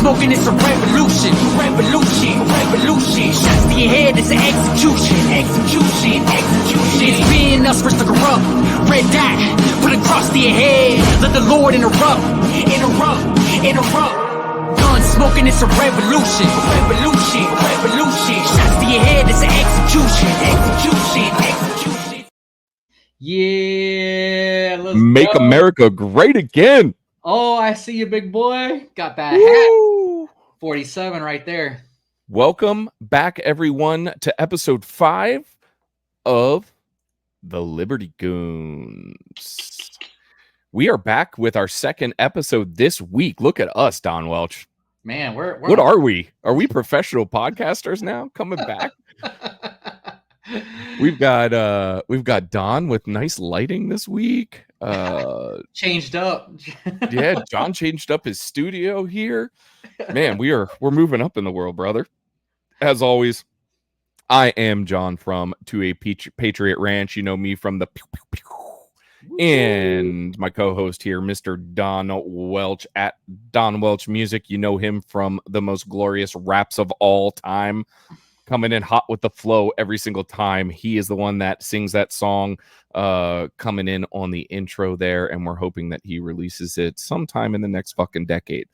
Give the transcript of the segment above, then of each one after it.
smoking, it's a revolution. Shots to your head, it's an execution. It's being us versus the corrupt. Red dot, put a cross to your head. Let the Lord interrupt. Gun smoking, it's a revolution. Shots to your head, it's an execution. Yeah, let's Make go. America great again. Oh, I see you, big boy. Got that Woo! hat. 47 right there. Welcome back, everyone, to episode 5 of the Liberty Goons. We are back with our second episode this week. Look at us, Don Welch. Man, we're What are we? Are we professional podcasters now coming back? We've got Don with nice lighting this week. changed up. Yeah, John changed up his studio here. Man, we're moving up in the world, brother. As always, I am John from To a Patriot Ranch. You know me from the pew, pew, pew. And my co-host here, Mr. Don Welch at Don Welch Music. You know him from the most glorious raps of all time, coming in hot with the flow every single time. He is the one that sings that song coming in on the intro there, and we're hoping that he releases it sometime in the next fucking decade.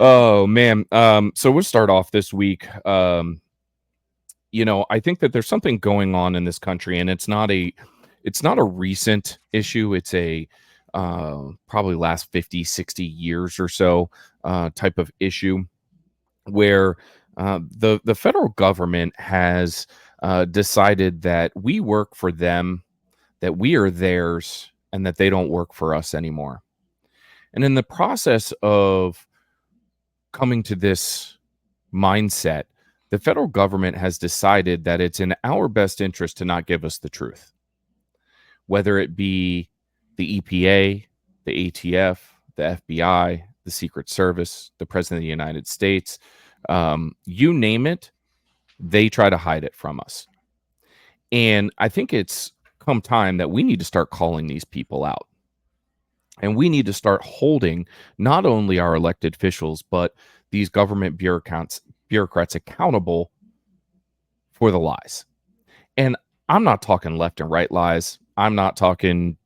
Oh man. So we'll start off this week. I think that there's something going on in this country, and it's not a recent issue. It's a probably last 50, 60 years or so type of issue where the federal government has decided that we work for them, that we are theirs, and that they don't work for us anymore. And in the process of coming to this mindset, the federal government has decided that it's in our best interest to not give us the truth, whether it be the EPA, the ATF, the FBI, the Secret Service, the President of the United States, you name it, they try to hide it from us. And I think it's come time that we need to start calling these people out. And we need to start holding not only our elected officials, but these government bureaucrats accountable for the lies. And I'm not talking left and right lies. I'm not talking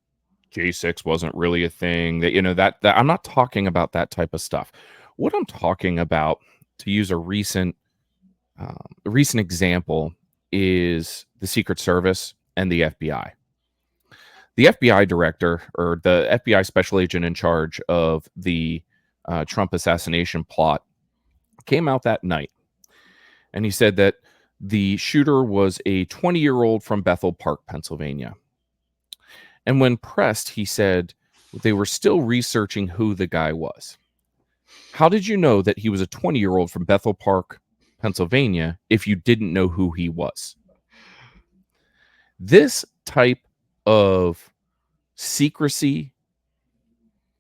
J6 wasn't really a thing, that I'm not talking about that type of stuff. What I'm talking about, to use a recent example, is the Secret Service and the FBI. The FBI director, or the FBI special agent in charge of the Trump assassination plot, came out that night, and he said that the shooter was a 20-year-old from Bethel Park, Pennsylvania. And when pressed, he said they were still researching who the guy was. How did you know that he was a 20-year-old from Bethel Park, Pennsylvania, if you didn't know who he was? This type of secrecy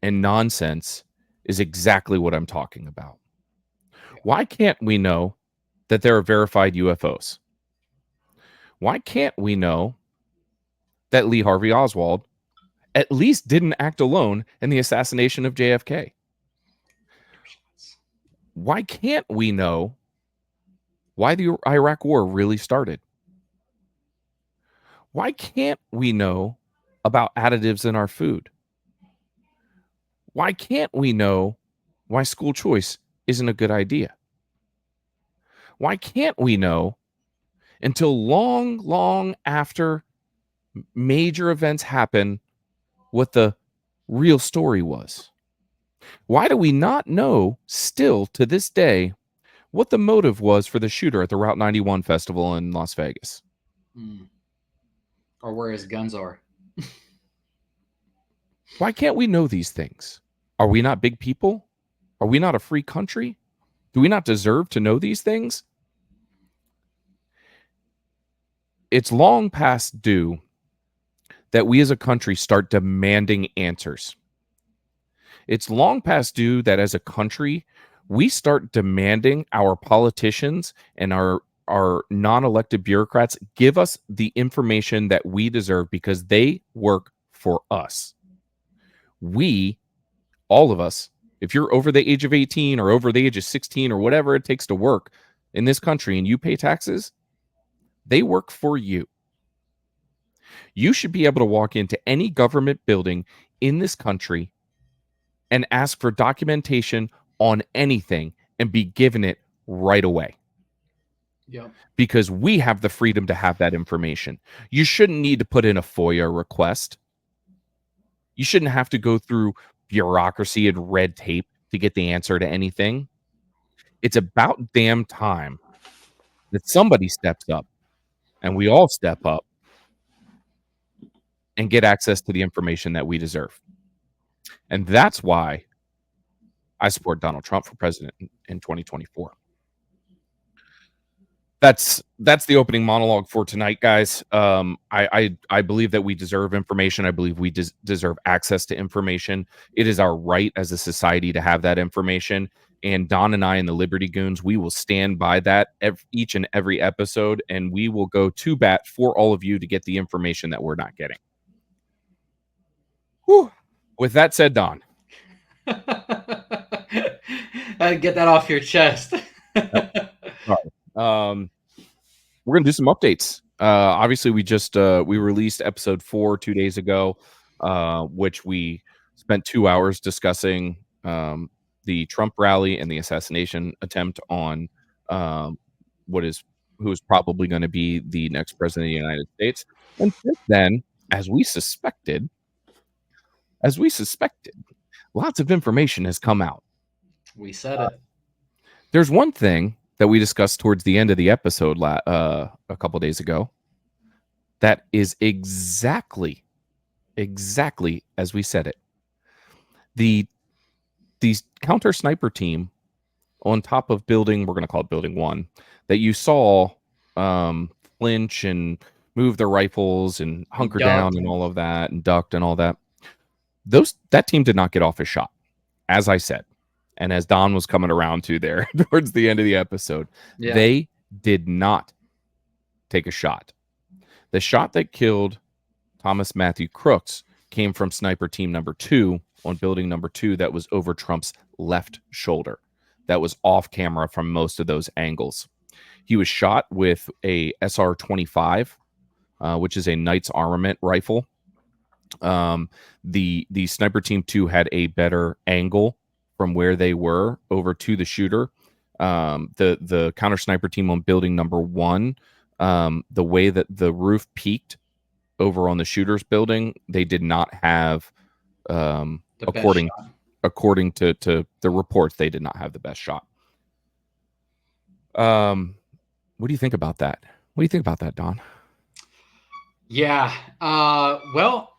and nonsense is exactly what I'm talking about. Why can't we know that there are verified UFOs? Why can't we know that Lee Harvey Oswald at least didn't act alone in the assassination of JFK? Why can't we know why the Iraq War really started? Why can't we know about additives in our food? Why can't we know why school choice isn't a good idea? Why can't we know until long, long after major events happen what the real story was? Why do we not know still to this day what the motive was for the shooter at the Route 91 festival in Las Vegas? Or where his guns are. Why can't we know these things? Are we not big people? Are we not a free country? Do we not deserve to know these things? It's long past due that we as a country start demanding answers. It's long past due that as a country, we start demanding our politicians and our non-elected bureaucrats give us the information that we deserve because they work for us. We all of us, if you're over the age of 18 or over the age of 16 or whatever it takes to work in this country and you pay taxes, they work for you. You should be able to walk into any government building in this country and ask for documentation on anything and be given it right away. Yep. Because we have the freedom to have that information. You shouldn't need to put in a FOIA request. You shouldn't have to go through bureaucracy and red tape to get the answer to anything. It's about damn time that somebody steps up and we all step up and get access to the information that we deserve. And that's why I support Donald Trump for president in 2024. That's the opening monologue for tonight, guys. I believe that we deserve information. I believe we deserve access to information. It is our right as a society to have that information. And Don and I and the Liberty Goons, we will stand by that each and every episode, and we will go to bat for all of you to get the information that we're not getting. Whew. With that said, Don. Get that off your chest. We're gonna do some updates. Obviously, we released episode 4 2 days ago, which we spent 2 hours discussing the Trump rally and the assassination attempt on who is probably going to be the next president of the United States. And since then, as we suspected, lots of information has come out. We said it. There's one thing that we discussed towards the end of the episode a couple days ago that is exactly as we said it. The counter sniper team on top of building, we're going to call it building 1, that you saw flinch and move their rifles and hunker down and all of that and ducked and all that. That team did not get off a shot, as I said. And as Don was coming around to there towards the end of the episode, They did not take a shot. The shot that killed Thomas Matthew Crooks came from sniper team number 2 on building number 2 that was over Trump's left shoulder. That was off camera from most of those angles. He was shot with a SR-25, which is a Knight's Armament rifle. The sniper team 2 had a better angle from where they were over to the shooter. The counter sniper team on building number 1, the way that the roof peaked over on the shooter's building, they did not have, according to the reports, they did not have the best shot. What do you think about that? What do you think about that, Don? Yeah. Well,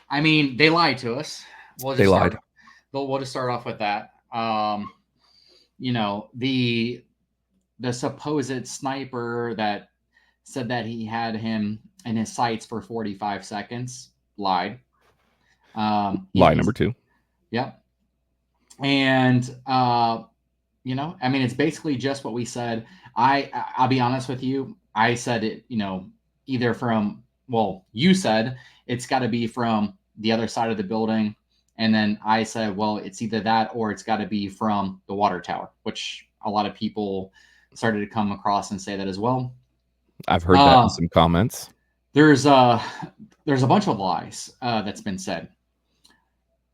I mean, they lied to us. We'll just start off with that. The supposed sniper that said that he had him in his sights for 45 seconds lied. Lie number 2. Yep. And I mean, it's basically just what we said. I'll be honest with you. I said it, either from, you said it's got to be from the other side of the building. And then I said, well, it's either that or it's got to be from the water tower, which a lot of people started to come across and say that as well. I've heard that in some comments. There's a bunch of lies that's been said.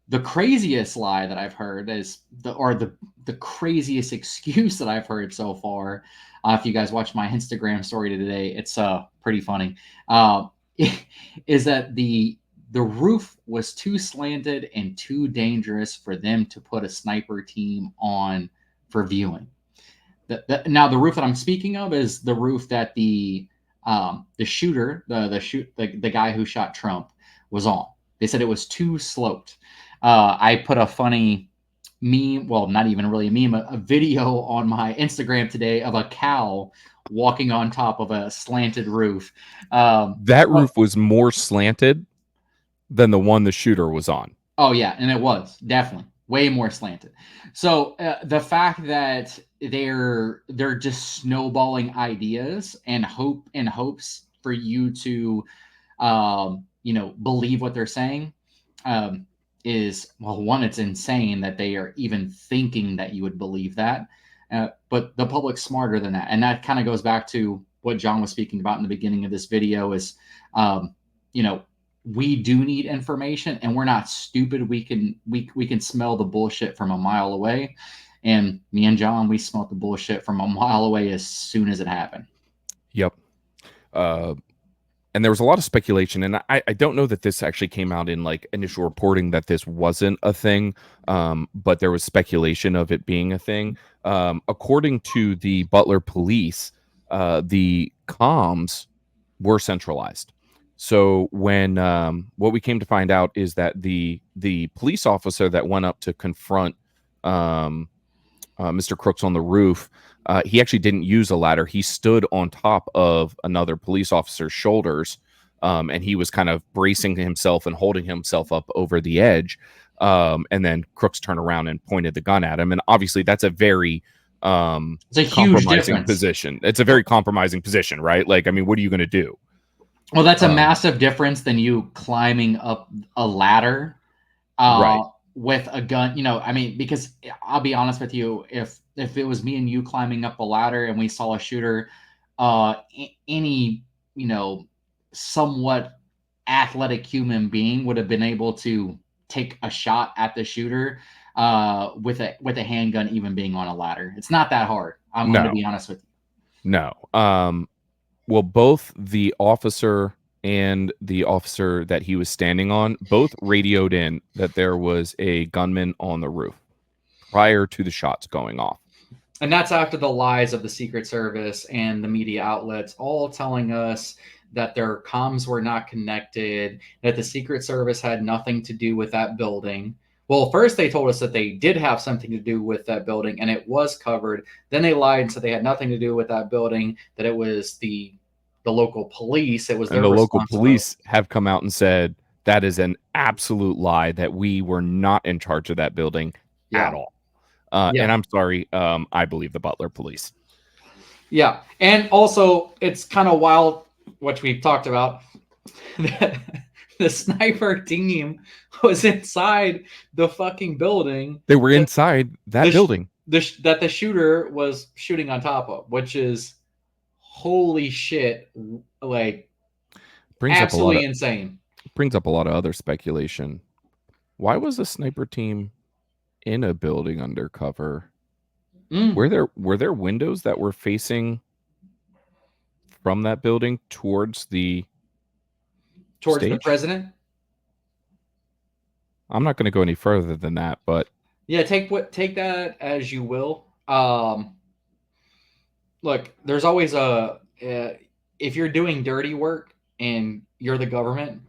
The craziest lie that I've heard is the craziest excuse that I've heard so far. If you guys watch my Instagram story today, it's pretty funny. Is that the roof was too slanted and too dangerous for them to put a sniper team on for viewing. Now, the roof that I'm speaking of is the roof that the shooter, the guy who shot Trump, was on. They said it was too sloped. I put a funny meme, well, not even really a meme, a video on my Instagram today of a cow walking on top of a slanted roof. That roof was more slanted than the one the shooter was on. Oh yeah, and it was definitely way more slanted. So the fact that they're just snowballing ideas and hopes for you to believe what they're saying. is, well, one, it's insane that they are even thinking that you would believe that. But the public's smarter than that. And that kind of goes back to what John was speaking about in the beginning of this video is, you know, we do need information, and we're not stupid. We can smell the bullshit from a mile away. And me and John, we smelled the bullshit from a mile away as soon as it happened. Yep. And there was a lot of speculation, and I don't know that this actually came out in like initial reporting that this wasn't a thing, but there was speculation of it being a thing. According to the Butler police, the comms were centralized. So when what we came to find out is that the police officer that went up to confront Mr. Crooks on the roof, he actually didn't use a ladder. He stood on top of another police officer's shoulders, and he was kind of bracing himself and holding himself up over the edge. And then Crooks turned around and pointed the gun at him. And obviously that's a very it's a huge compromising difference. position. It's a very compromising position, right? Like, I mean, what are you going to do? Well, that's a massive difference than you climbing up a ladder Right. with a gun. You know, I mean, because I'll be honest with you, if it was me and you climbing up a ladder and we saw a shooter, any, you know, somewhat athletic human being would have been able to take a shot at the shooter with a handgun, even being on a ladder. It's not that hard. I'm going to be honest with you. No. Well, both the officer and the officer that he was standing on both radioed in that there was a gunman on the roof prior to the shots going off. And that's after the lies of the Secret Service and the media outlets all telling us that their comms were not connected, that the Secret Service had nothing to do with that building. Well, first they told us that they did have something to do with that building and it was covered. Then they lied and said they had nothing to do with that building, that it was the local police. It was their responsibility. The local police have come out and said that is an absolute lie, that we were not in charge of that building at all. And I'm sorry, I believe the Butler police. Yeah. And also it's kind of wild, which we've talked about, the sniper team was inside the fucking building. They were inside that building that the shooter was shooting on top of, which is holy shit, like absolutely insane. Brings up a lot of other speculation. Why was the sniper team in a building undercover? Were there windows that were facing from that building towards the president? I'm not going to go any further than that, but yeah, take that as you will. Look, there's always if you're doing dirty work and you're the government,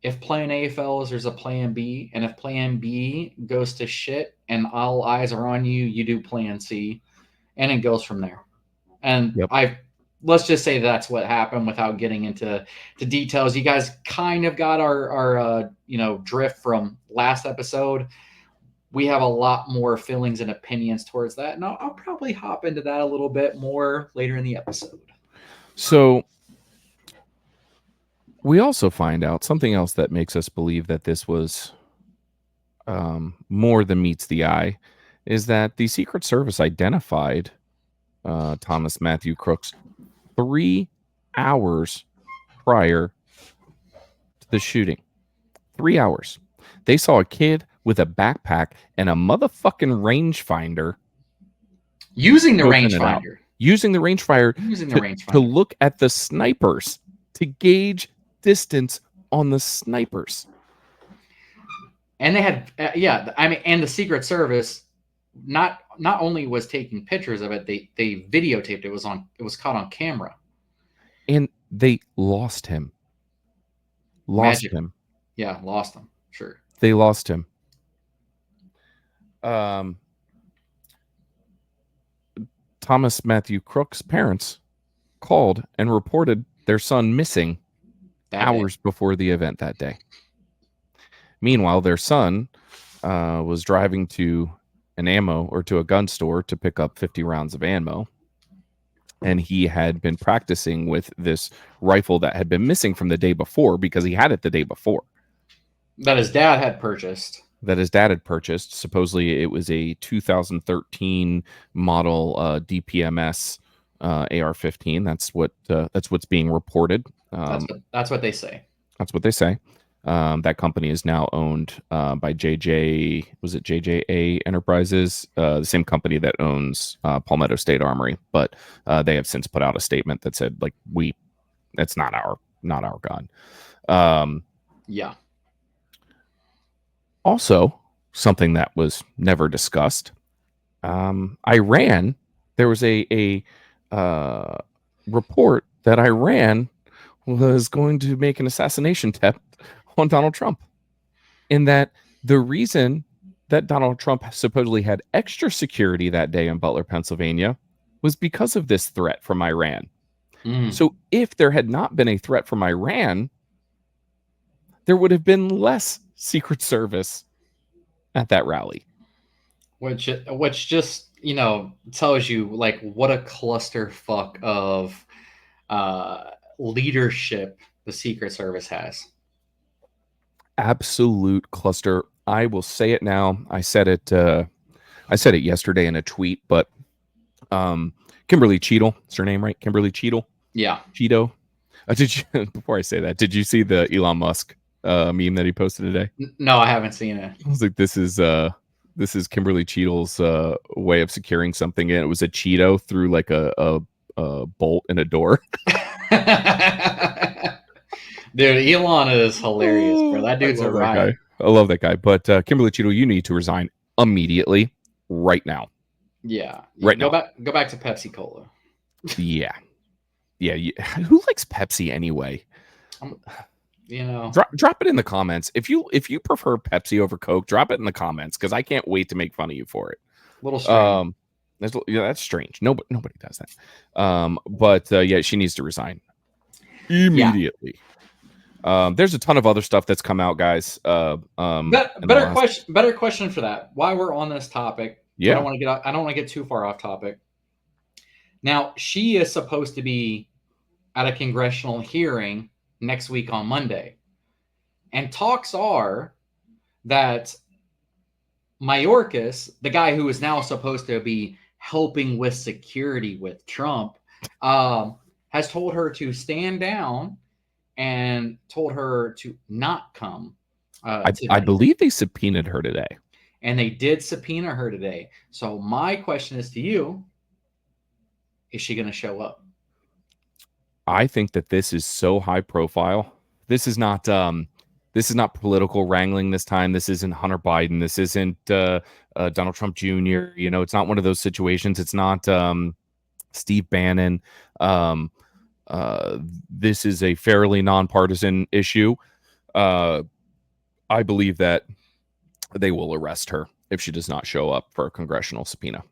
if plan A fails, there's a plan B. And if plan B goes to shit and all eyes are on you, you do plan C. And it goes from there. And let's just say that's what happened without getting into details. You guys kind of got our drift from last episode. We have a lot more feelings and opinions towards that. And I'll probably hop into that a little bit more later in the episode. So we also find out something else that makes us believe that this was more than meets the eye, is that the Secret Service identified Thomas Matthew Crooks 3 hours prior to the shooting. 3 hours. They saw a kid with a backpack and a motherfucking rangefinder. Using the rangefinder to look at the snipers, to gauge distance on the snipers. And they had, and the Secret Service not only was taking pictures of it, they videotaped it. It was caught on camera. And they lost him. Lost him. Yeah, lost him. Sure. They lost him. Thomas Matthew Crooks' parents called and reported their son missing hours before the event that day. Meanwhile, their son was driving to a gun store to pick up 50 rounds of ammo. And he had been practicing with this rifle that had been missing from the day before because he had it the day before. that his dad had purchased. That his dad had purchased. Supposedly, it was a 2013 model DPMS AR-15. That's what's being reported. That's what they say. That's what they say. That company is now owned by JJ. Was it JJA Enterprises? The same company that owns Palmetto State Armory. But they have since put out a statement that said, like, that's not our gun. Yeah. Also, something that was never discussed. Iran. There was a report that Iran was going to make an assassination attempt on Donald Trump, in that the reason that Donald Trump supposedly had extra security that day in Butler, Pennsylvania, was because of this threat from Iran. So if there had not been a threat from Iran, there would have been less Secret Service at that rally. Which just, tells you, like, what a clusterfuck of leadership the Secret Service has. Absolute cluster. I will say it now. I said it yesterday in a tweet, but Kimberly Cheadle, is her name right? Kimberly Cheadle? Yeah. Cheeto. Before I say that, did you see the Elon Musk meme that he posted today? No, I haven't seen it. I was like, this is Kimberly Cheadle's way of securing something, and it was a Cheeto through like a bolt in a door. Dude, Elon is hilarious, bro. That dude's a riot. I love that guy. But Kimberly Cheadle, you need to resign immediately, right now. Yeah. Now. Go back to Pepsi Cola. Yeah. Who likes Pepsi anyway? Drop it in the comments. If you prefer Pepsi over Coke, drop it in the comments, because I can't wait to make fun of you for it. A little strange. That's strange. Nobody does that. But she needs to resign immediately. Yeah. There's a ton of other stuff that's come out, guys. Better question for that. While we're on this topic, I don't want to get too far off topic. Now, she is supposed to be at a congressional hearing next week on Monday, and talks are that Mayorkas, the guy who is now supposed to be helping with security with Trump, has told her to stand down and told her to not come. I believe they subpoenaed her today. And they did subpoena her today. So my question is to you, is she going to show up? I think that this is so high profile. This is not political wrangling this time. This isn't Hunter Biden. This isn't Donald Trump Jr. It's not one of those situations. It's not Steve Bannon. This is a fairly nonpartisan issue. I believe that they will arrest her if she does not show up for a congressional subpoena.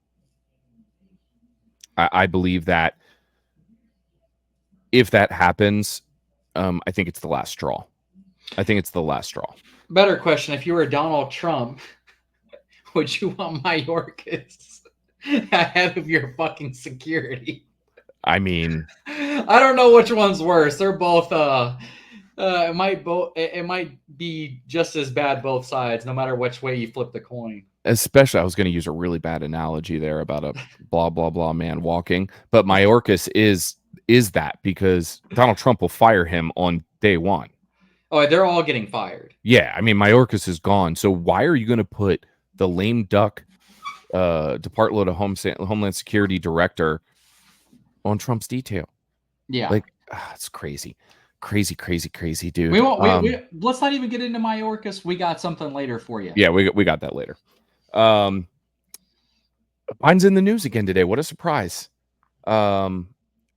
I believe that if that happens, I think it's the last straw. Better question. If you were Donald Trump, would you want Mayorkas ahead of your fucking security? I mean, I don't know which one's worse. They're both it might be just as bad both sides, no matter which way you flip the coin. Especially, I was going to use a really bad analogy there about a blah blah blah man walking, but Mayorkas is that, because Donald Trump will fire him on day one. Oh, they're all getting fired. Yeah, I mean, Mayorkas is gone. So why are you going to put the lame duck Department of Homeland Security director on Trump's detail? Yeah, like it's crazy, dude. We won't. Let's not even get into Mayorkas. We got something later for you. Yeah, we got that later. Biden's in the news again today. What a surprise!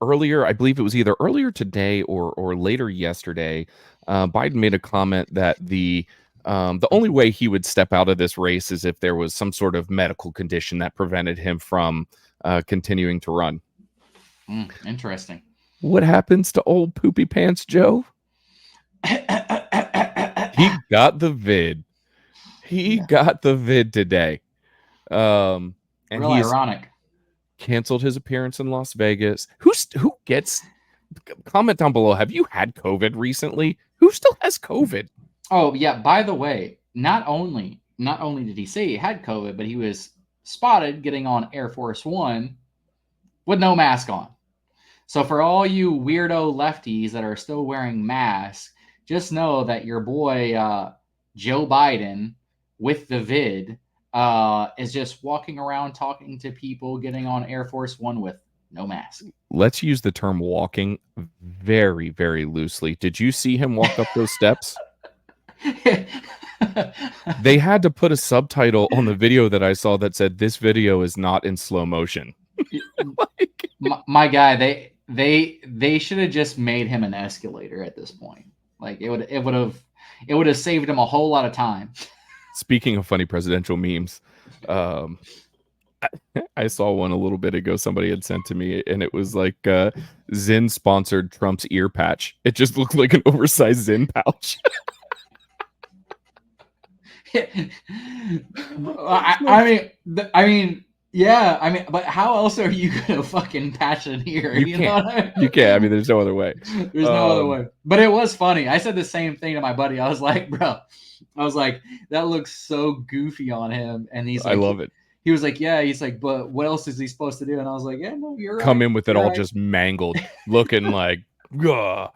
Earlier, I believe it was either earlier today or later yesterday, Biden made a comment that the only way he would step out of this race is if there was some sort of medical condition that prevented him from continuing to run. Interesting. What happens to old Poopy Pants Joe? He got the vid. Got the vid today. And real ironic. Canceled his appearance in Las Vegas. Who gets? Comment down below. Have you had COVID recently? Who still has COVID? Oh yeah. By the way, not only did he say he had COVID, but he was spotted getting on Air Force One with no mask on. So for all you weirdo lefties that are still wearing masks, just know that your boy Joe Biden with the vid is just walking around talking to people, getting on Air Force One with no mask. Let's use the term walking very, very loosely. Did you see him walk up those steps? They had to put a subtitle on the video that I saw that said, "This video is not in slow motion." Like, my guy, they should have just made him an escalator at this point. Like it would have saved him a whole lot of time. speaking of funny presidential memes, I saw one a little bit ago. Somebody had sent to me, and it was like Zyn sponsored Trump's ear patch. It just looked like an oversized Zyn pouch. I mean, yeah. I mean, but how else are you gonna fucking patch an ear? You know can't. what I mean? You can't. I mean, there's no other way. There's no other way. But it was funny. I said the same thing to my buddy. I was like, bro, that looks so goofy on him. And he's like, I love it. He was like, yeah. He's like, but what else is he supposed to do? And I was like, yeah, no, you're right. Come in with it all right. just mangled, looking like, ugh.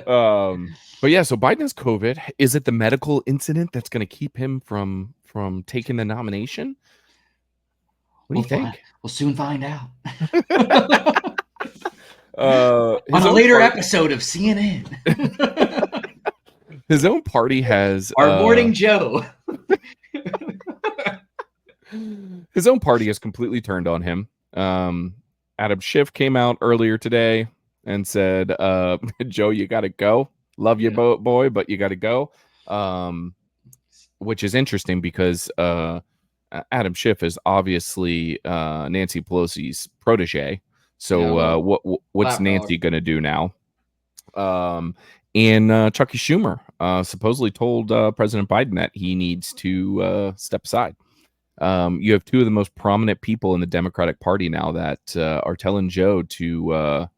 But yeah, so Biden has COVID. Is it the medical incident that's going to keep him from taking the nomination? What do you think? We'll soon find out. On a later episode of CNN. His own party has Our Morning Joe. His own party has completely turned on him. Adam Schiff came out earlier today and said, Joe, you got to go. Love you, boy, but you got to go. Which is interesting because Adam Schiff is obviously Nancy Pelosi's protege. So what's Nancy going to do now? And Chucky Schumer supposedly told President Biden that he needs to step aside. You have two of the most prominent people in the Democratic Party now that are telling Joe to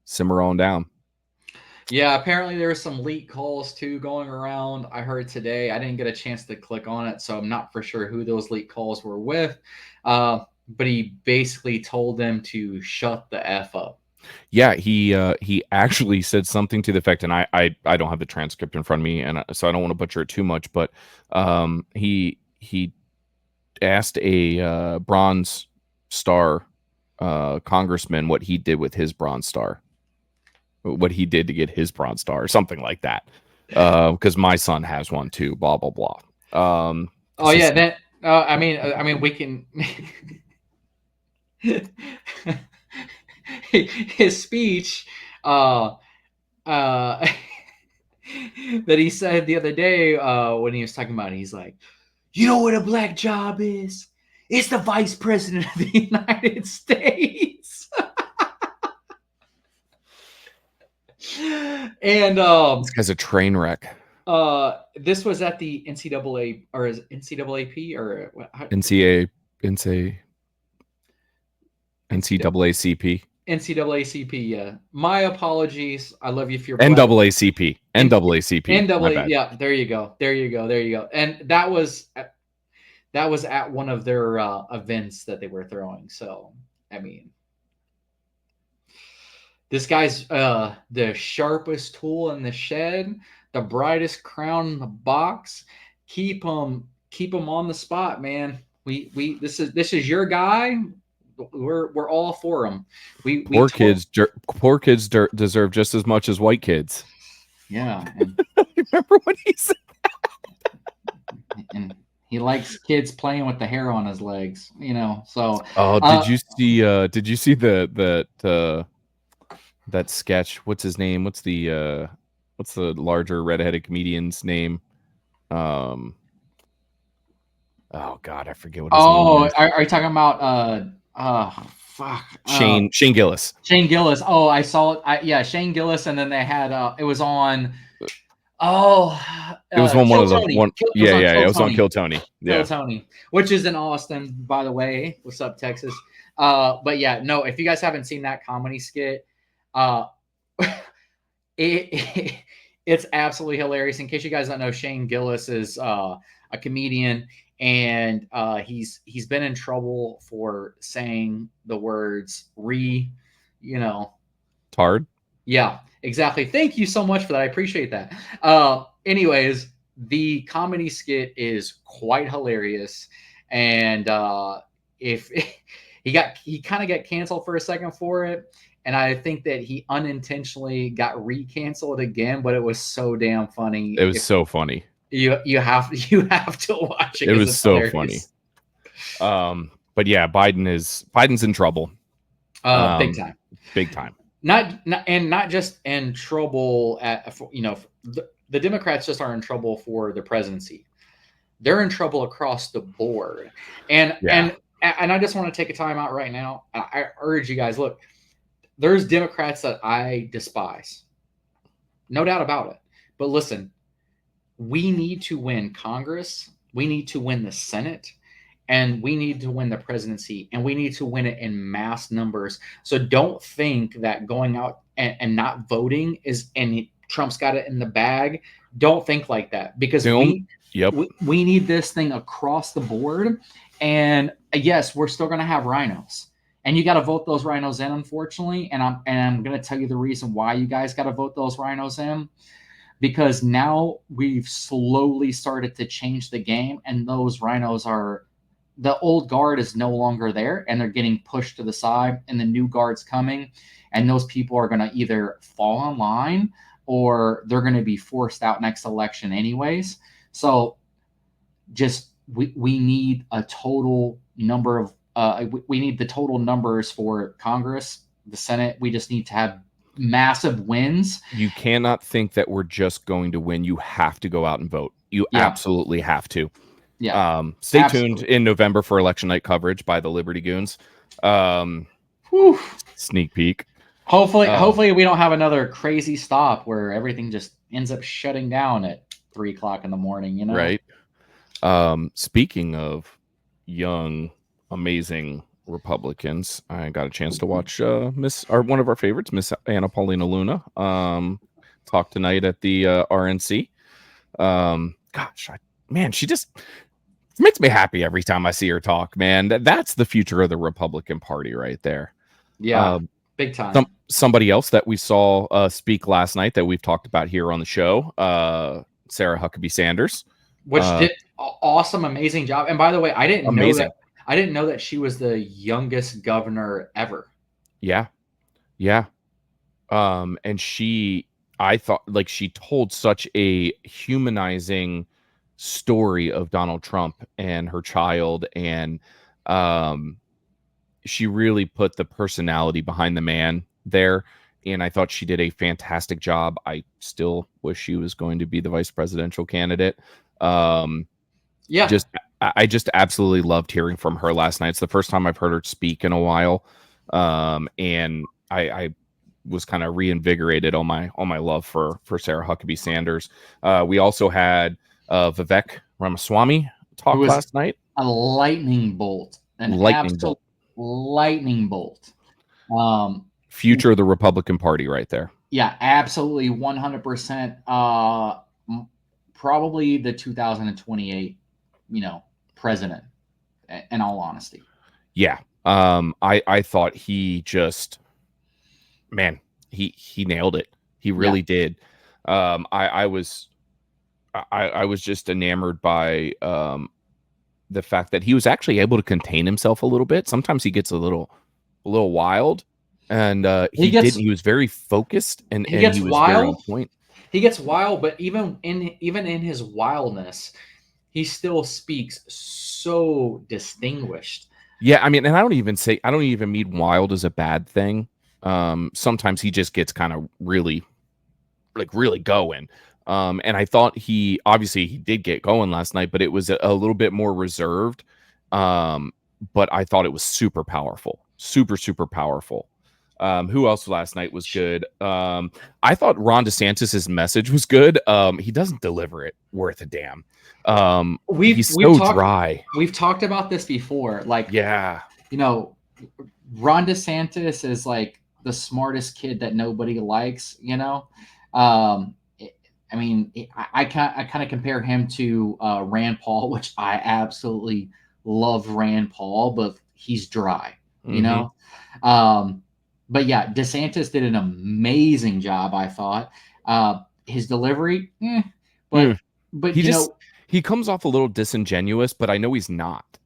simmer on down. Yeah, apparently there were some leak calls too going around. I heard today. I didn't get a chance to click on it, so I'm not for sure who those leak calls were with. But he basically told them to shut the F up. Yeah, he actually said something to the effect, and I don't have the transcript in front of me, and so I don't want to butcher it too much, but he asked a Bronze Star congressman what he did with his Bronze Star, what he did to get his Bronze Star, or something like that. Because my son has one too. Blah blah blah. Oh yeah, that. I mean, we can. His speech, that he said the other day when he was talking about it, he's like, you know what a black job is? It's the vice president of the United States. And this guy's a train wreck. This was at the NCAA or is NCAAP or what? NCAACP. NCAACP, yeah. My apologies. I love you if you're NAACP. NAACP. NAACP. Yeah, there you go. And that was at one of their events that they were throwing. So, I mean, this guy's the sharpest tool in the shed, the brightest crown in the box. Keep him on the spot, man. This is your guy. We're all for him. Poor kids deserve just as much as white kids. Yeah. Remember when he said that? And he likes kids playing with the hair on his legs, So did you see that sketch? What's his name? What's the larger redheaded comedian's name? Oh God, I forget what his name is. Are you talking about fuck. Shane Gillis. Shane Gillis. Oh, I saw it. Shane Gillis, and then they had it was on. It was on one of the one. It was on Kill Tony. Yeah. Kill Tony, which is in Austin, by the way. What's up, Texas? But yeah, no. If you guguys haven't seen that comedy skit, it It's absolutely hilarious. In case you guys don't know, Shane Gillis is a comedian, and he's been in trouble for saying the words you know, Tard. yeah, exactly. Thank you so much for that. I appreciate that. Anyways, the comedy skit is quite hilarious, and if he kind of got canceled for a second for it, and I think that he unintentionally got re-canceled again, but it was so damn funny. It was If so funny. you have to watch it It because was it's so hilarious. funny. But yeah, Biden's in trouble. Big time. Big time. Not just in trouble the Democrats just are in trouble for the presidency. They're in trouble across the board. And I just want to take a time out right now. I urge you guys, look, there's Democrats that I despise. No doubt about it. But listen, we need to win Congress. We need to win the Senate. And we need to win the presidency, and we need to win it in mass numbers. So don't think that going out and not voting and Trump's got it in the bag. Don't think like that, because we need this thing across the board. And yes, we're still going to have rhinos, and you got to vote those rhinos in, unfortunately. And I'm going to tell you the reason why you guys got to vote those rhinos in. Because now we've slowly started to change the game, and those rhinos the old guard is no longer there, and they're getting pushed to the side, and the new guard's coming, and those people are going to either fall in line or they're going to be forced out next election anyways. So just we need a total number of we need the total numbers for Congress, the Senate. We just need to have massive wins. You cannot think that we're just going to win. You have to go out and vote. You absolutely have to. Yeah. Stay tuned in November for election night coverage by the Liberty Goons. Sneak peek. Hopefully we don't have another crazy stop where everything just ends up shutting down at 3:00 in the morning, you know? Right. Speaking of young, amazing Republicans, I got a chance to watch one of our favorites, Miss Anna Paulina Luna, talk tonight at the RNC. She just makes me happy every time I see her talk, man. That's the future of the Republican Party right there. Yeah, big time. Somebody else that we saw speak last night that we've talked about here on the show, Sarah Huckabee Sanders. Which did awesome, amazing job. And by the way, I didn't know that she was the youngest governor ever. Yeah. Yeah. And I thought she told such a humanizing story of Donald Trump and her child, and she really put the personality behind the man there, and I thought she did a fantastic job. I still wish she was going to be the vice presidential candidate. I just absolutely loved hearing from her last night. It's the first time I've heard her speak in a while, and I was kind of reinvigorated on my love for Sarah Huckabee Sanders. We also had Vivek Ramaswamy talk last night. A lightning bolt. Lightning bolt. Future of the Republican Party right there. Yeah, absolutely. 100%. Probably the 2028, president, in all honesty. Yeah. I thought he just, man, he nailed it. He really did. I was just enamored by the fact that he was actually able to contain himself a little bit. Sometimes he gets a little wild, and he was very focused, and he was very on point. He gets wild, but even in his wildness, he still speaks so distinguished. Yeah, I mean, and I don't even mean wild as a bad thing. Sometimes he just gets kind of really going. And I thought he did get going last night, but it was a little bit more reserved. But I thought it was super powerful, super powerful. Who else last night was good? I thought Ron DeSantis's message was good. He doesn't deliver it worth a damn. He's so dry. We've talked about this before. Ron DeSantis is like the smartest kid that nobody likes, I mean, I kind of compare him to Rand Paul, which I absolutely love Rand Paul, but he's dry, you know. But yeah, DeSantis did an amazing job, I thought. His delivery, but he comes off a little disingenuous, but I know he's not.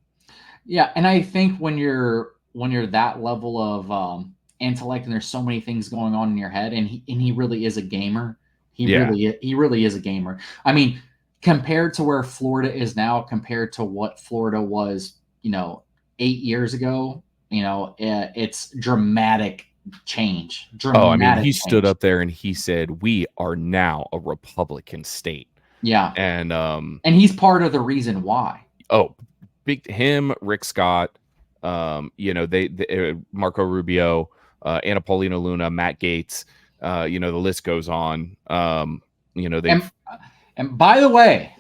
Yeah, and I think when you're that level of intellect and there's so many things going on in your head, and he really is a gamer. He really is a gamer. I mean, compared to where Florida is now, compared to what Florida was, 8 years ago, it's dramatic change. I mean, he stood up there and he said, "We are now a Republican state." Yeah, and he's part of the reason why. Oh, him, Rick Scott, they Marco Rubio, Anna Paulina Luna, Matt Gaetz, the list goes on. And by the way,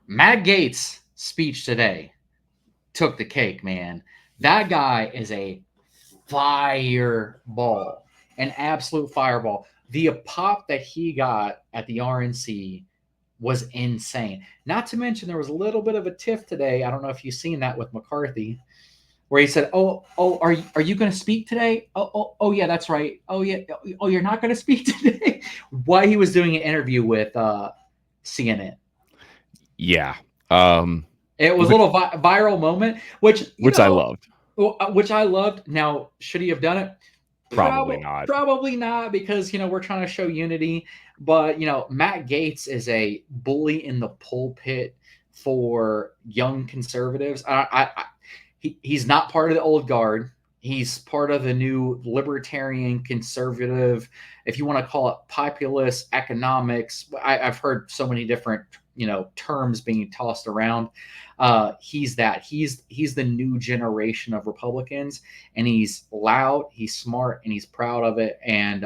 Matt Gaetz' speech today took the cake, man. That guy is a fireball, an absolute fireball. The pop that he got at the RNC was insane. Not to mention there was a little bit of a tiff today. I don't know if you've seen that with McCarthy, where he said, "Oh, are you going to speak today? Oh, yeah, that's right. Oh, yeah. Oh, you're not going to speak today." While he was doing an interview with CNN. Yeah. It was a little viral moment, which I loved. Which I loved. Now, should he have done it? Probably not. Probably not, because we're trying to show unity. But Matt Gaetz is a bully in the pulpit for young conservatives. He's not part of the old guard. He's part of the new libertarian conservative, if you want to call it populist economics. I've heard so many different terms being tossed around. He's the new generation of Republicans, and he's loud, he's smart, and he's proud of it. And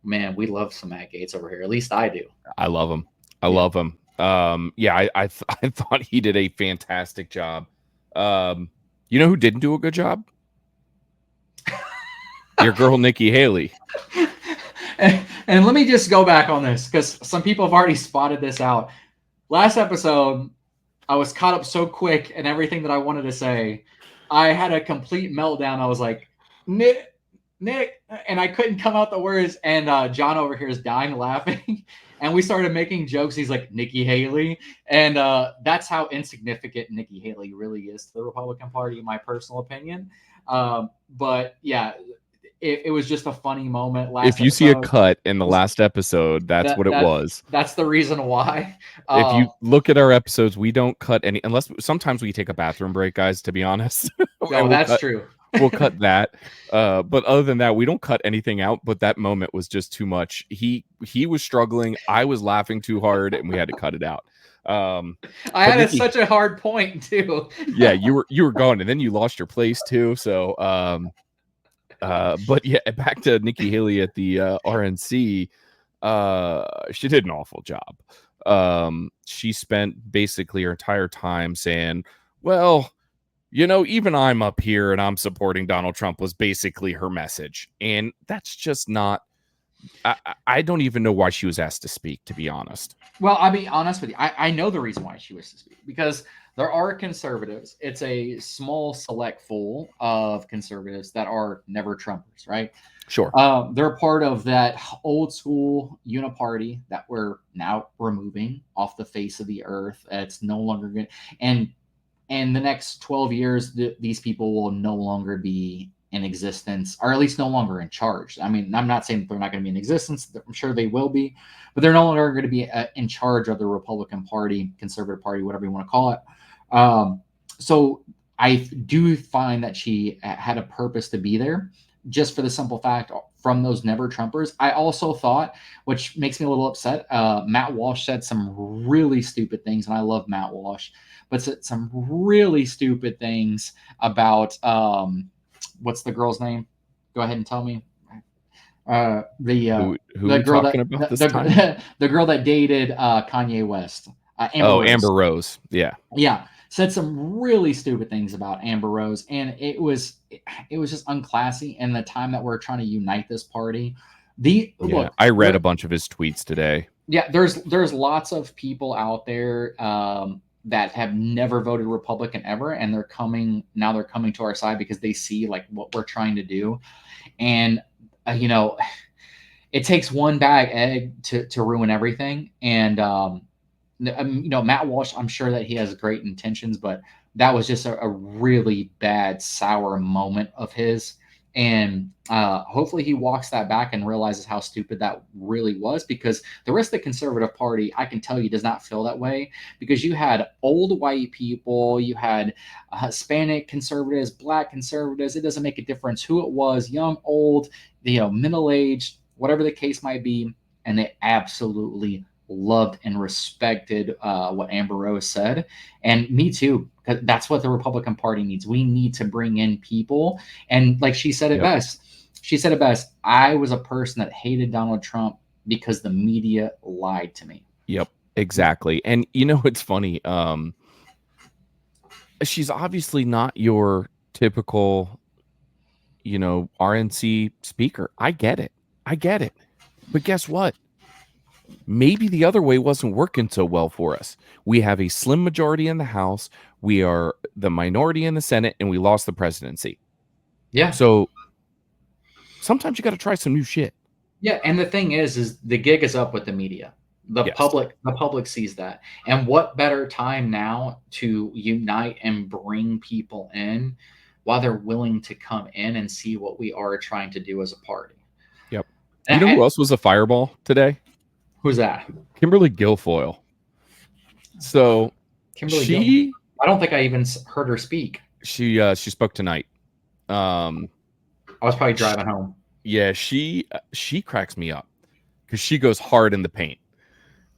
man, we love some Matt Gaetz over here. At least I do. I love him. I love him. I thought he did a fantastic job. You know who didn't do a good job? Your girl Nikki Haley. And let me just go back on this, because some people have already spotted this out. Last episode, I was caught up so quick and everything that I wanted to say, I had a complete meltdown. I was like, Nick, and I couldn't come out the words. And John over here is dying laughing. And we started making jokes. He's like, Nikki Haley. And that's how insignificant Nikki Haley really is to the Republican Party, in my personal opinion. But yeah, it was just a funny moment. If you see a cut in the last episode, that's what it was. That's the reason why. If you look at our episodes, we don't cut any, unless sometimes we take a bathroom break, guys, to be honest. No, that's true. We'll cut that. But other than that, we don't cut anything out. But that moment was just too much. He was struggling. I was laughing too hard, and we had to cut it out. I had such a hard point too. Yeah, you were gone, and then you lost your place too. So, but yeah, back to Nikki Haley at the RNC. She did an awful job. She spent basically her entire time saying, well, even I'm up here and I'm supporting Donald Trump, was basically her message. And that's just not, I don't even know why she was asked to speak, to be honest. Well, I'll be honest with you. I know the reason why she was to speak, because there are conservatives. It's a small select full of conservatives that are never Trumpers, right? Sure. They're part of that old school uniparty that we're now removing off the face of the earth. It's no longer good. And the next 12 years, these people will no longer be in existence, or at least no longer in charge. I mean, I'm not saying that they're not going to be in existence. I'm sure they will be, but they're no longer going to be in charge of the Republican Party, Conservative Party, whatever you want to call it. So I do find that she had a purpose to be there, just for the simple fact from those never Trumpers. I also thought, which makes me a little upset, Matt Walsh said some really stupid things, and I love Matt Walsh, but said some really stupid things about what's the girl's name? Go ahead and tell me. Who the girl talking about this time? The girl that dated Kanye West. Amber Rose. Yeah. Said some really stupid things about Amber Rose, and it was just unclassy. And the time that we're trying to unite this party, I read a bunch of his tweets today. Yeah, there's lots of people out there that have never voted Republican ever, and they're coming to our side because they see like what we're trying to do, and you know, it takes one bad egg to ruin everything. And you know, Matt Walsh, I'm sure that he has great intentions, but that was just a really bad, sour moment of his. And hopefully he walks that back and realizes how stupid that really was, because the rest of the conservative party, I can tell you, does not feel that way, because you had old white people, you had Hispanic conservatives, black conservatives. It doesn't make a difference who it was, young, old, you know, middle-aged, whatever the case might be. And they absolutely loved and respected what Amber Rose said. And me too, because that's what the Republican Party needs. We need to bring in people. And like she said it best, I was a person that hated Donald Trump because the media lied to me. Yep, exactly. And you know, it's funny. She's obviously not your typical, you know, RNC speaker. I get it. But guess what? Maybe the other way wasn't working so well for us. We have a slim majority in the House. We are the minority in the Senate, and we lost the presidency. Yeah. So sometimes you got to try some new shit. Yeah, and the thing is the gig is up with the media. The public sees that. And what better time now to unite and bring people in while they're willing to come in and see what we are trying to do as a party. Yep. You know who else was a fireball today? Who's that? Kimberly Guilfoyle. So Kimberly I don't think I even heard her speak. She spoke tonight. I was probably driving home. Yeah, she cracks me up because she goes hard in the paint.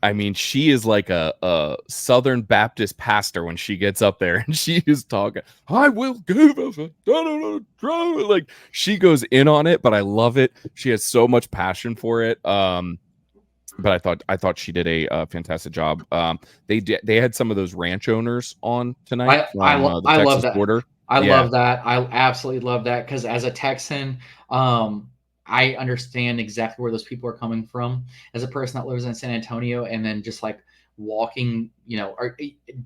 I mean, she is like a Southern Baptist pastor when she gets up there and she is talking. I will give us a like she goes in on it, but I love it. She has so much passion for it. But I thought she did a fantastic job. They had some of those ranch owners on tonight. I love that. Border. I love that. I absolutely love that, because as a Texan, I understand exactly where those people are coming from. As a person that lives in San Antonio, and then just like walking, you know, or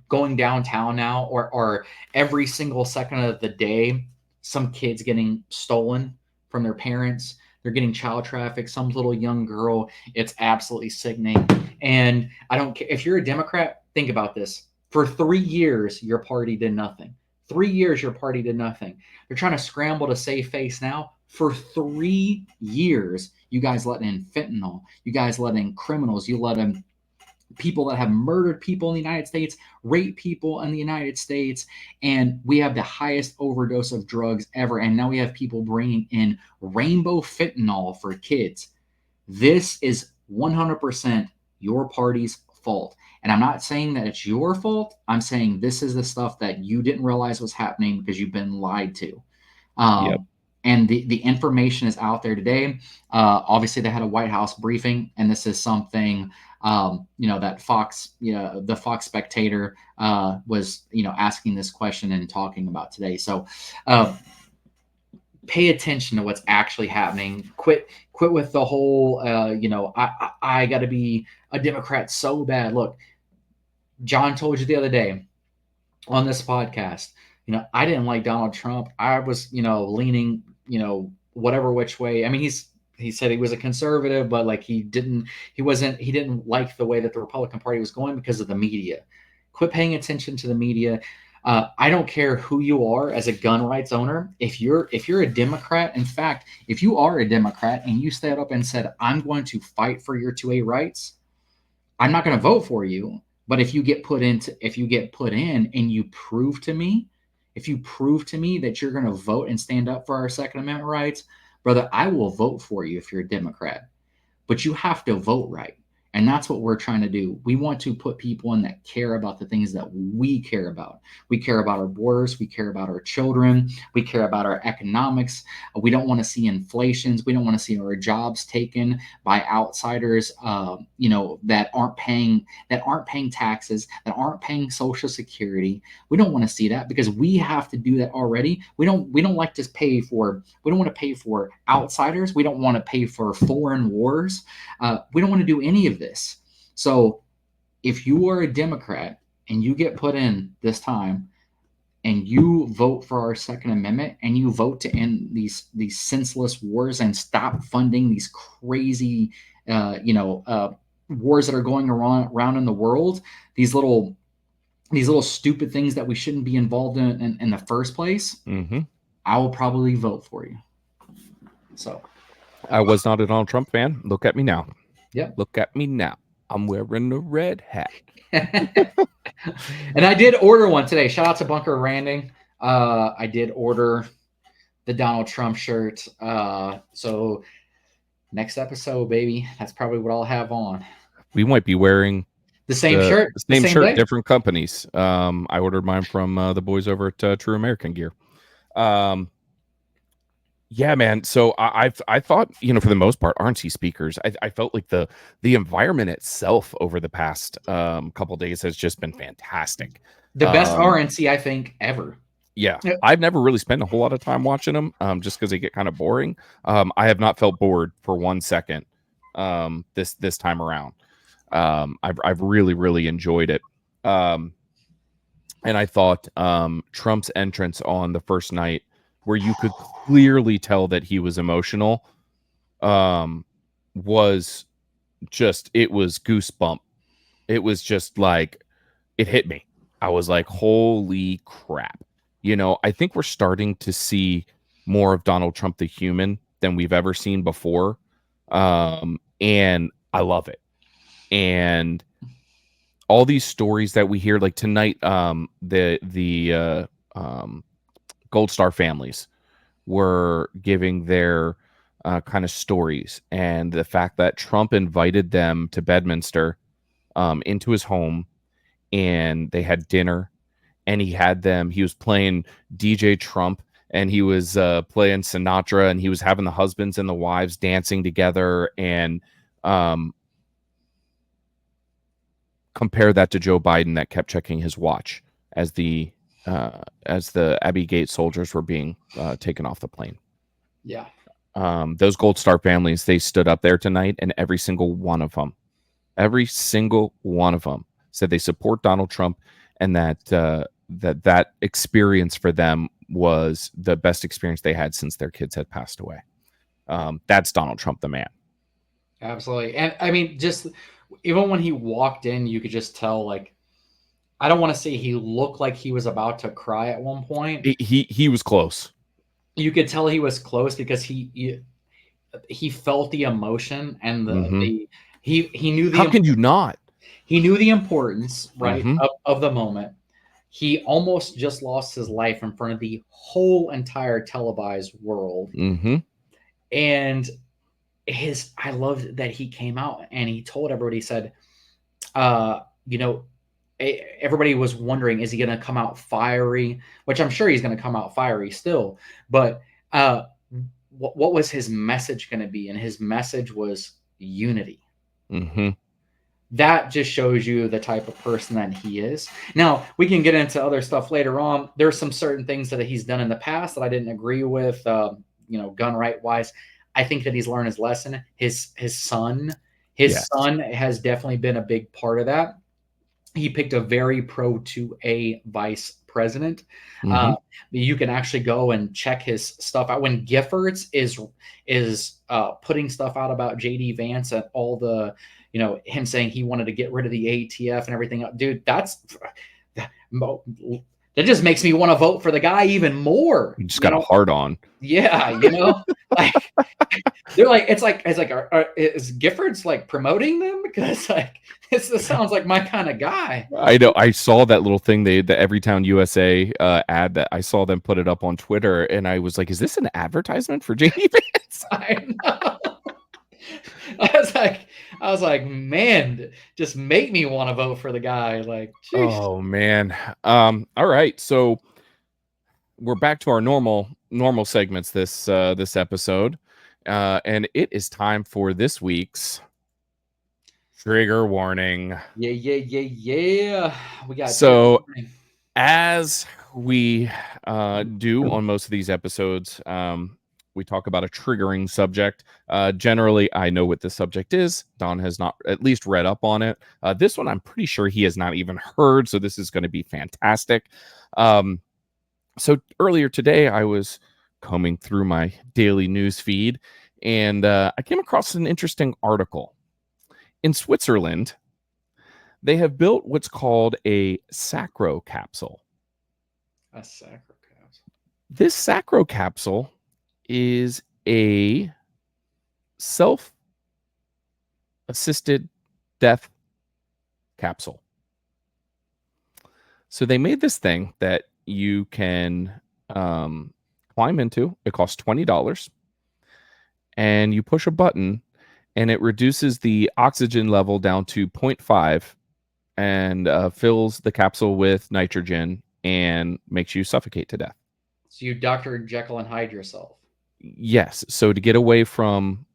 going downtown now, or every single second of the day, some kids getting stolen from their parents. They're getting child trafficked, some little young girl. It's absolutely sickening. And I don't care if you're a Democrat, think about this. For 3 years, your party did nothing. 3 years, your party did nothing. They're trying to scramble to save face now. For 3 years, you guys let in fentanyl. You guys let in criminals. You let in people that have murdered people in the United States, raped people in the United States, and we have the highest overdose of drugs ever. And now we have people bringing in rainbow fentanyl for kids. This is 100% your party's fault. And I'm not saying that it's your fault. I'm saying this is the stuff that you didn't realize was happening because you've been lied to. And the information is out there today. Obviously, they had a White House briefing, and this is something that Fox, the Fox Spectator was asking this question and talking about today. So pay attention to what's actually happening. Quit with the whole I got to be a Democrat so bad. Look, John told you the other day on this podcast, I didn't like Donald Trump. I was, leaning, whatever which way. I mean, he said he was a conservative, but like he didn't like the way that the Republican Party was going because of the media. Quit paying attention to the media. I don't care who you are as a gun rights owner. If you're a Democrat, in fact, if you are a Democrat and you stood up and said, I'm going to fight for your 2A rights, I'm not going to vote for you. But if you get put in and you prove to me that you're going to vote and stand up for our Second Amendment rights, brother, I will vote for you if you're a Democrat. But you have to vote right. And that's what we're trying to do. We want to put people in that care about the things that we care about. We care about our borders. We care about our children. We care about our economics. We don't want to see inflations. We don't want to see our jobs taken by outsiders, that aren't paying taxes, that aren't paying Social Security. We don't want to see that because we have to do that already. We don't like to pay for. We don't want to pay for outsiders. We don't want to pay for foreign wars. We don't want to do any of this. So if you are a Democrat and you get put in this time and you vote for our Second Amendment and you vote to end these senseless wars and stop funding these crazy, wars that are going around in the world, these little stupid things that we shouldn't be involved in the first place, I will probably vote for you. So I was not a Donald Trump fan. Look at me now. Yep. Look at me now. I'm wearing a red hat. And I did order one today. Shout out to Bunker Randing. I did order the Donald Trump shirt. So next episode, baby, that's probably what I'll have on. We might be wearing the same shirt. The same shirt, day. different companies. I ordered mine from the boys over at True American Gear. Yeah, man. So I thought, for the most part, RNC speakers, I felt like the environment itself over the past couple days has just been fantastic. The best RNC, I think, ever. Yeah. I've never really spent a whole lot of time watching them just because they get kind of boring. I have not felt bored for 1 second this time around. I've really, really enjoyed it. And I thought Trump's entrance on the first night, where you could clearly tell that he was emotional, was just, it was goosebump. It was just like, it hit me. I was like, holy crap. I think we're starting to see more of Donald Trump the human than we've ever seen before. And I love it. And all these stories that we hear, like tonight, the Gold Star families were giving their kind of stories, and the fact that Trump invited them to Bedminster into his home, and they had dinner, and he was playing DJ Trump, and he was playing Sinatra, and he was having the husbands and the wives dancing together, and compare that to Joe Biden that kept checking his watch as the Abbey Gate soldiers were being taken off the plane. Yeah. Those Gold Star families, they stood up there tonight, and every single one of them said they support Donald Trump, and that experience for them was the best experience they had since their kids had passed away. That's Donald Trump, the man. Absolutely. And I mean, just even when he walked in, you could just tell, like, I don't want to say he looked like he was about to cry at one point. He was close. You could tell he was close because he felt the emotion and he knew the. How can you not? He knew the importance, right, of the moment. He almost just lost his life in front of the whole entire televised world. And I loved that he came out and he told everybody, he said, everybody was wondering, is he going to come out fiery? Which I'm sure he's going to come out fiery still. But what was his message going to be? And his message was unity. That just shows you the type of person that he is. Now, we can get into other stuff later on. There's some certain things that he's done in the past that I didn't agree with, gun right wise. I think that he's learned his lesson. His son has definitely been a big part of that. He picked a very pro-2A vice president. You can actually go and check his stuff out. When Giffords is putting stuff out about J.D. Vance and all the, him saying he wanted to get rid of the ATF and everything, dude, that just makes me want to vote for the guy even more. You just got a hard on. Yeah, like they're like, is Giffords like promoting them? Because like this sounds like my kind of guy. I know. I saw that little thing, the Everytown USA ad that I saw them put it up on Twitter, and I was like, is this an advertisement for JD Vance? I know. I was like, man, just make me want to vote for the guy. Like, geez. Oh man. All right. So we're back to our normal segments this episode. And it is time for this week's trigger warning. Yeah. We got so as we do on most of these episodes, we talk about a triggering subject. Generally, I know what this subject is. Don has not at least read up on it. This one, I'm pretty sure he has not even heard, so this is going to be fantastic. So earlier today, I was combing through my daily news feed, and I came across an interesting article. In Switzerland, they have built what's called a sacro capsule. A sacro capsule. This sacro capsule is a self-assisted death capsule. So they made this thing that you can climb into. It costs $20, and you push a button, and it reduces the oxygen level down to 0.5 and fills the capsule with nitrogen and makes you suffocate to death. So you Dr. Jekyll and Hyde yourself. Yes. So to get away from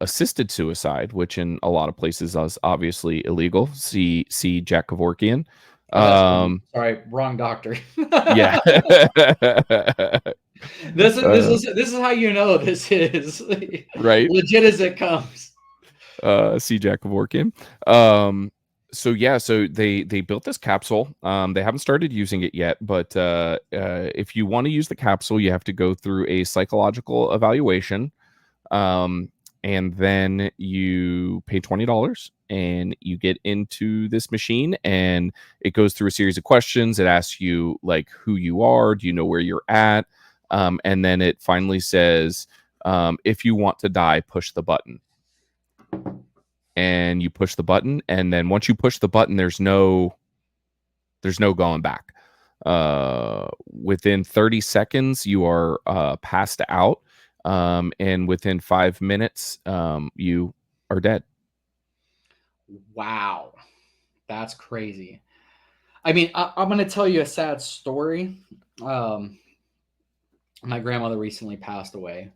assisted suicide, which in a lot of places is obviously illegal, see Jack Kevorkian. Sorry, wrong doctor. Yeah. This is how you know this is right, legit as it comes. See Jack Kevorkian. So they built this capsule. They haven't started using it yet, but if you want to use the capsule, you have to go through a psychological evaluation, and then you pay $20 and you get into this machine, and it goes through a series of questions. It asks you like who you are, do you know where you're at, and then it finally says, if you want to die, push the button. And you push the button, and then once you push the button, there's no going back. Within 30 seconds, you are passed out, and within 5 minutes, you are dead. Wow, that's crazy. I mean, I'm going to tell you a sad story. My grandmother recently passed away.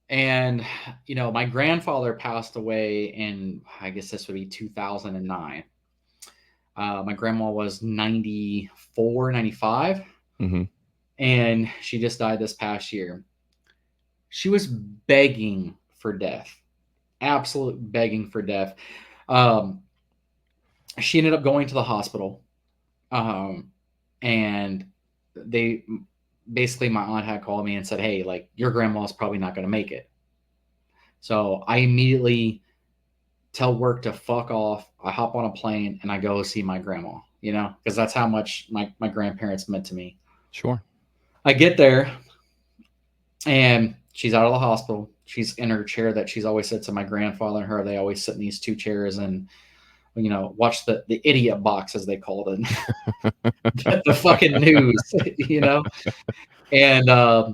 And, my grandfather passed away in, I guess this would be 2009. My grandma was 94, 95. Mm-hmm. And she just died this past year. She was begging for death. Absolute begging for death. She ended up going to the hospital. And basically my aunt had called me and said, hey, like your grandma's probably not going to make it. So I immediately tell work to fuck off. I hop on a plane and I go see my grandma, because that's how much my grandparents meant to me. Sure. I get there and she's out of the hospital. She's in her chair that she's always sits in. My grandfather and her, they always sit in these two chairs and, watch the idiot box, as they called it, the fucking news, And, I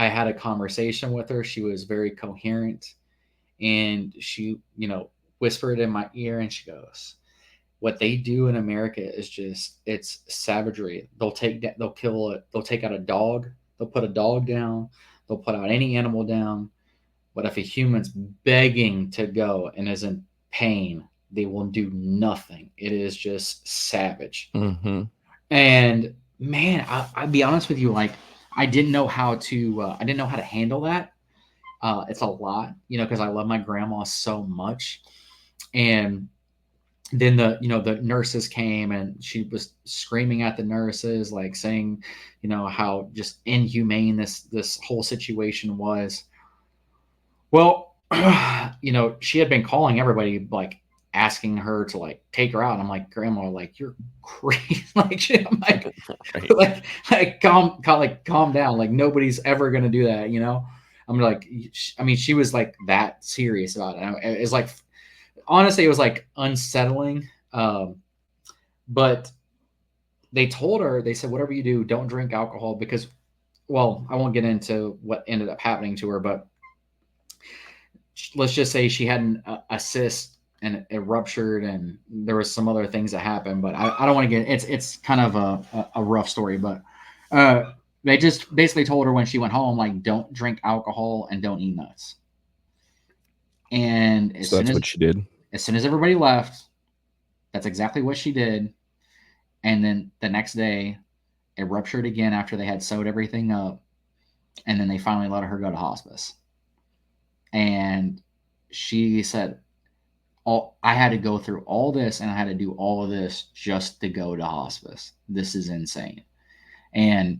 had a conversation with her. She was very coherent, and she, whispered in my ear, and she goes, what they do in America is it's savagery. They'll take out a dog. They'll put a dog down. They'll put out any animal down. But if a human's begging to go and is in pain, they will do nothing. It is just savage. Mm-hmm. And man, I'll be honest with you, like I didn't know how to handle that. It's a lot, because I love my grandma so much. And then the nurses came and she was screaming at the nurses, like saying, how just inhumane this whole situation was. Well, she had been calling everybody, like asking her to like take her out. And I'm like, Grandma, like you're crazy. I'm like, right. like calm down. Like nobody's ever gonna do that. I'm like, I mean, she was like that serious about it. It's like, honestly, it was like unsettling. But they told her, they said, whatever you do, don't drink alcohol because, well, I won't get into what ended up happening to her, but let's just say she had a cyst and it ruptured and there was some other things that happened, but I don't want to get, it's kind of a rough story, but they just basically told her when she went home, like, don't drink alcohol and don't eat nuts. And so that's what she did. As soon as everybody left, that's exactly what she did. And then the next day, It ruptured again after they had sewed everything up. And then they finally let her go to hospice. And she said, I had to go through all this and I had to do all of this just to go to hospice. This is insane. And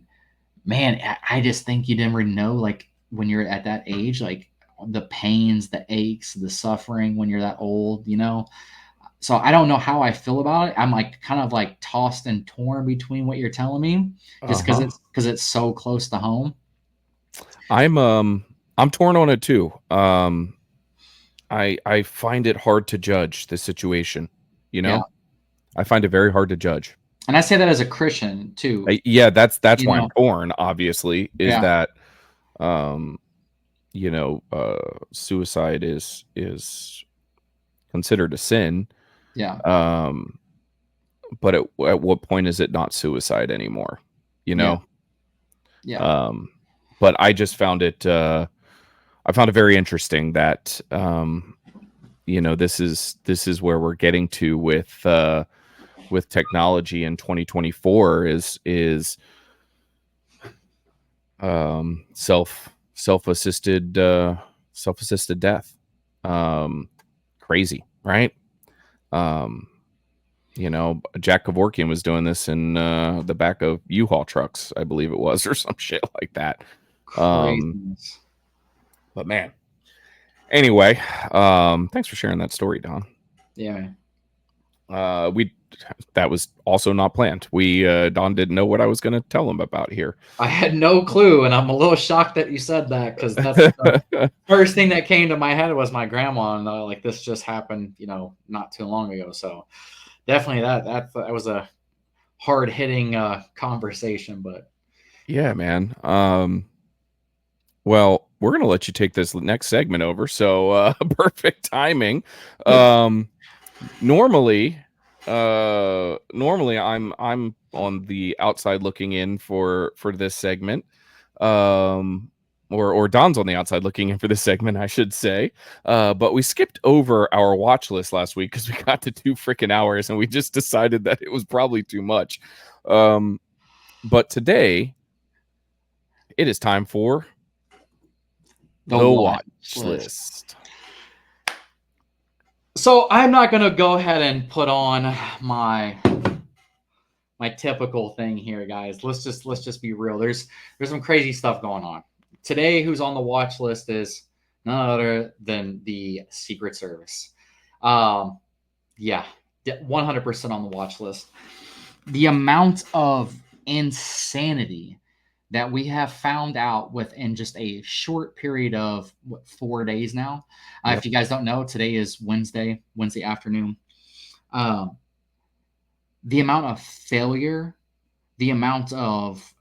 man, I just think you never know, like when you're at that age, like the pains, the aches, the suffering when you're that old, you know? So I don't know how I feel about it. I'm like kind of like tossed and torn between what you're telling me, just because it's so close to home. I'm torn on it too. I find it hard to judge the situation. You know, Yeah. I find it very hard to judge. And I say that as a Christian too. Yeah, that's You why know. I'm torn. Obviously, is Yeah. that you know, suicide is considered a sin. Yeah. But at what point is it not suicide anymore? You know. Yeah. But I just found it. I found it very interesting that you know, this is where we're getting to with technology in 2024 is self-assisted death. Crazy, right? You know, Jack Kevorkian was doing this in the back of U-Haul trucks, I believe it was, or some shit like that. Craziness. But man, anyway, thanks for sharing that story, Don. Yeah. That was also not planned. Don didn't know what I was going to tell him about here. I had no clue, and I'm a little shocked that you said that, because that's the first thing that came to my head was my grandma, and like this just happened, you know, not too long ago. So definitely that was a hard hitting conversation, but yeah, man. Well, we're going to let you take this next segment over. So perfect timing. Normally I'm on the outside looking in for this segment. Or Don's on the outside looking in for this segment, I should say. But we skipped over our watch list last week because we got to 2 freaking hours and we just decided that it was probably too much. But today it is time for the watch list. So I'm not going to go ahead and put on my typical thing here, guys. Let's just be real. There's some crazy stuff going on. Today, who's on the watch list is none other than the Secret Service. Yeah, 100% on the watch list. The amount of insanity that we have found out within just a short period of 4 days now. If you guys don't know, today is Wednesday afternoon. The amount of failure, the amount of,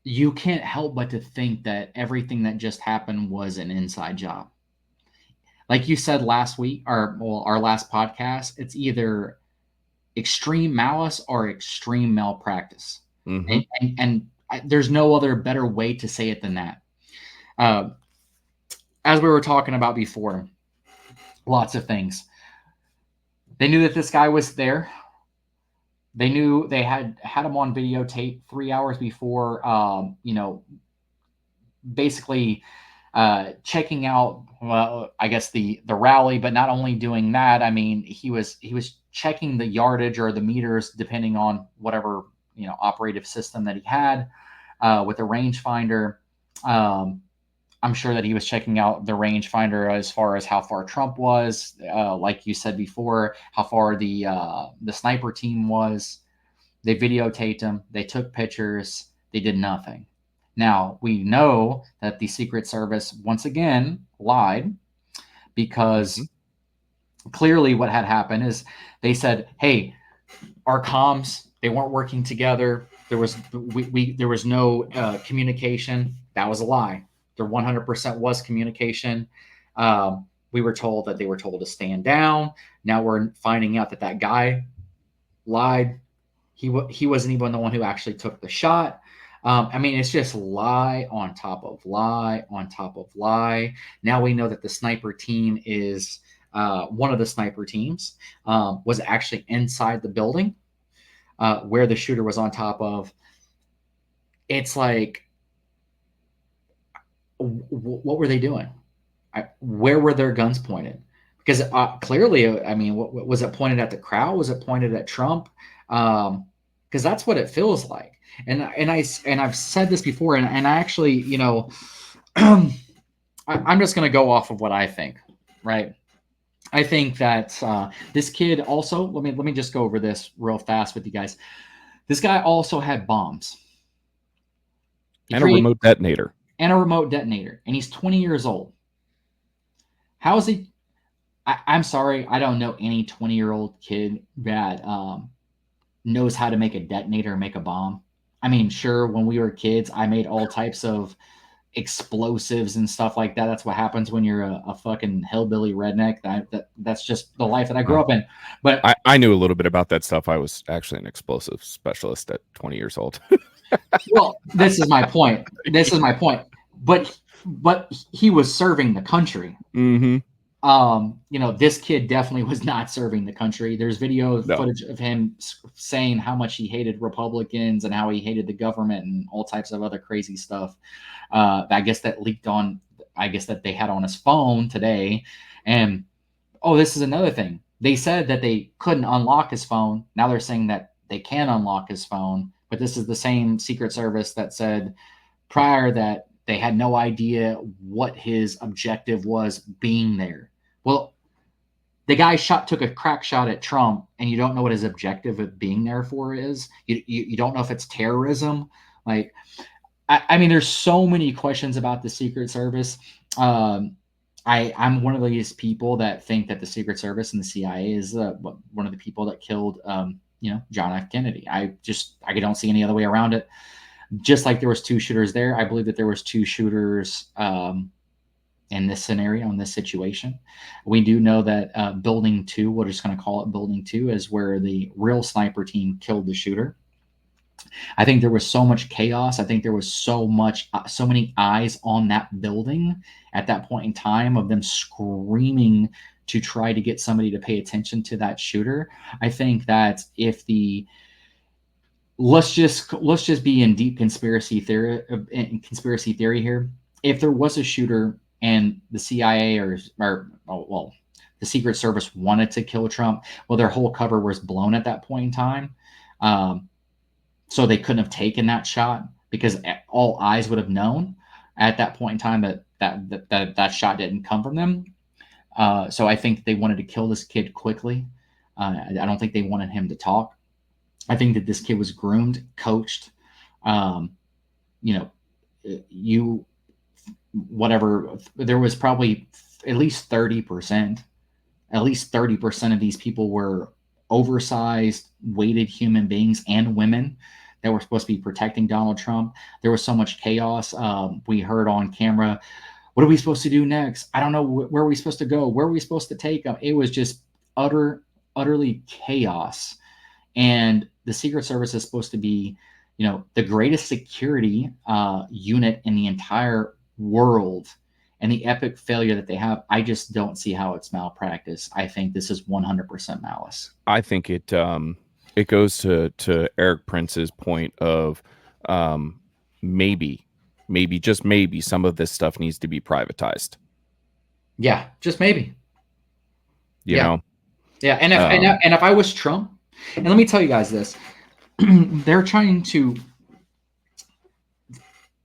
you can't help but to think that everything that just happened was an inside job. Like you said last week, our last podcast, it's either extreme malice or extreme malpractice. Mm-hmm. And there's no other better way to say it than that. As we were talking about before, lots of things. They knew that this guy was there. They knew they had him on videotape 3 hours before, you know, basically checking out, well, I guess the rally, but not only doing that, I mean, he was checking the yardage or the meters, depending on whatever, you know, operative system that he had with the rangefinder. I'm sure that he was checking out the rangefinder as far as how far Trump was, like you said before, how far the sniper team was. They videotaped him. They took pictures. They did nothing. Now, we know that the Secret Service, once again, lied, because clearly what had happened is they said, hey, our comms, they weren't working together. There was no communication. That was a lie. There 100% was communication. We were told that they were told to stand down. Now we're finding out that guy lied. He wasn't even the one who actually took the shot. I mean, it's just lie on top of lie on top of lie. Now we know that the sniper team is one of the sniper teams was actually inside the building where the shooter was on top of. it's like, what were they doing? Where were their guns pointed? Because clearly, I mean, what was it pointed at the crowd? Was it pointed at Trump? Because that's what it feels like. And I've said this before, and I actually, you know, I'm just going to go off of what I think, right? I think that this kid also. Let me just go over this real fast with you guys. This guy also had bombs and a remote detonator. And a remote detonator, and he's 20 years old. How is he? I'm sorry, I don't know any 20-year-old kid that knows how to make a detonator and make a bomb. I mean, sure, when we were kids, I made all types of explosives and stuff like that. That's what happens when you're a fucking hillbilly redneck. That's just the life that I grew up in. But I knew a little bit about that stuff. I was actually an explosive specialist at 20 years old. Well, this is my point. But he was serving the country. Mm-hmm. You know, this kid definitely was not serving the country. There's footage of him saying how much he hated Republicans and how he hated the government and all types of other crazy stuff. I guess that leaked on, I guess that they had on his phone today. And, oh, this is another thing. They said that they couldn't unlock his phone. Now they're saying that they can unlock his phone. But this is the same Secret Service that said prior that they had no idea what his objective was being there. Well, the guy took a crack shot at Trump, and you don't know what his objective of being there for is. You don't know if it's terrorism. Like, I mean, there's so many questions about the Secret Service. I'm one of these people that think that the Secret Service and the CIA is one of the people that killed, John F. Kennedy. I don't see any other way around it. Just like there was 2 shooters there, I believe that there was 2 shooters in this scenario, in this situation. We do know that Building 2, we're just going to call it Building 2, is where the real sniper team killed the shooter. I think there was so much chaos. I think there was so many eyes on that building at that point in time of them screaming to try to get somebody to pay attention to that shooter. I think that if let's just be in deep conspiracy theory here. If there was a shooter and the CIA or the Secret Service wanted to kill Trump, well, their whole cover was blown at that point in time. So they couldn't have taken that shot because all eyes would have known at that point in time that shot didn't come from them. So I think they wanted to kill this kid quickly. I don't think they wanted him to talk. I think that this kid was groomed, coached. There was probably at least 30%. At least 30% of these people were oversized, weighted human beings and women that were supposed to be protecting Donald Trump. There was so much chaos. We heard on camera, what are we supposed to do next? I don't know where are we supposed to go. Where are we supposed to take them? It was just utterly chaos. And the Secret Service is supposed to be, the greatest security unit in the entire world. And the epic failure that they have, I just don't see how it's malpractice. I think this is 100% malice. I think it goes to Eric Prince's point of maybe just maybe some of this stuff needs to be privatized. Yeah, just maybe. You know. Yeah, and if I was Trump, and let me tell you guys this, they're trying to.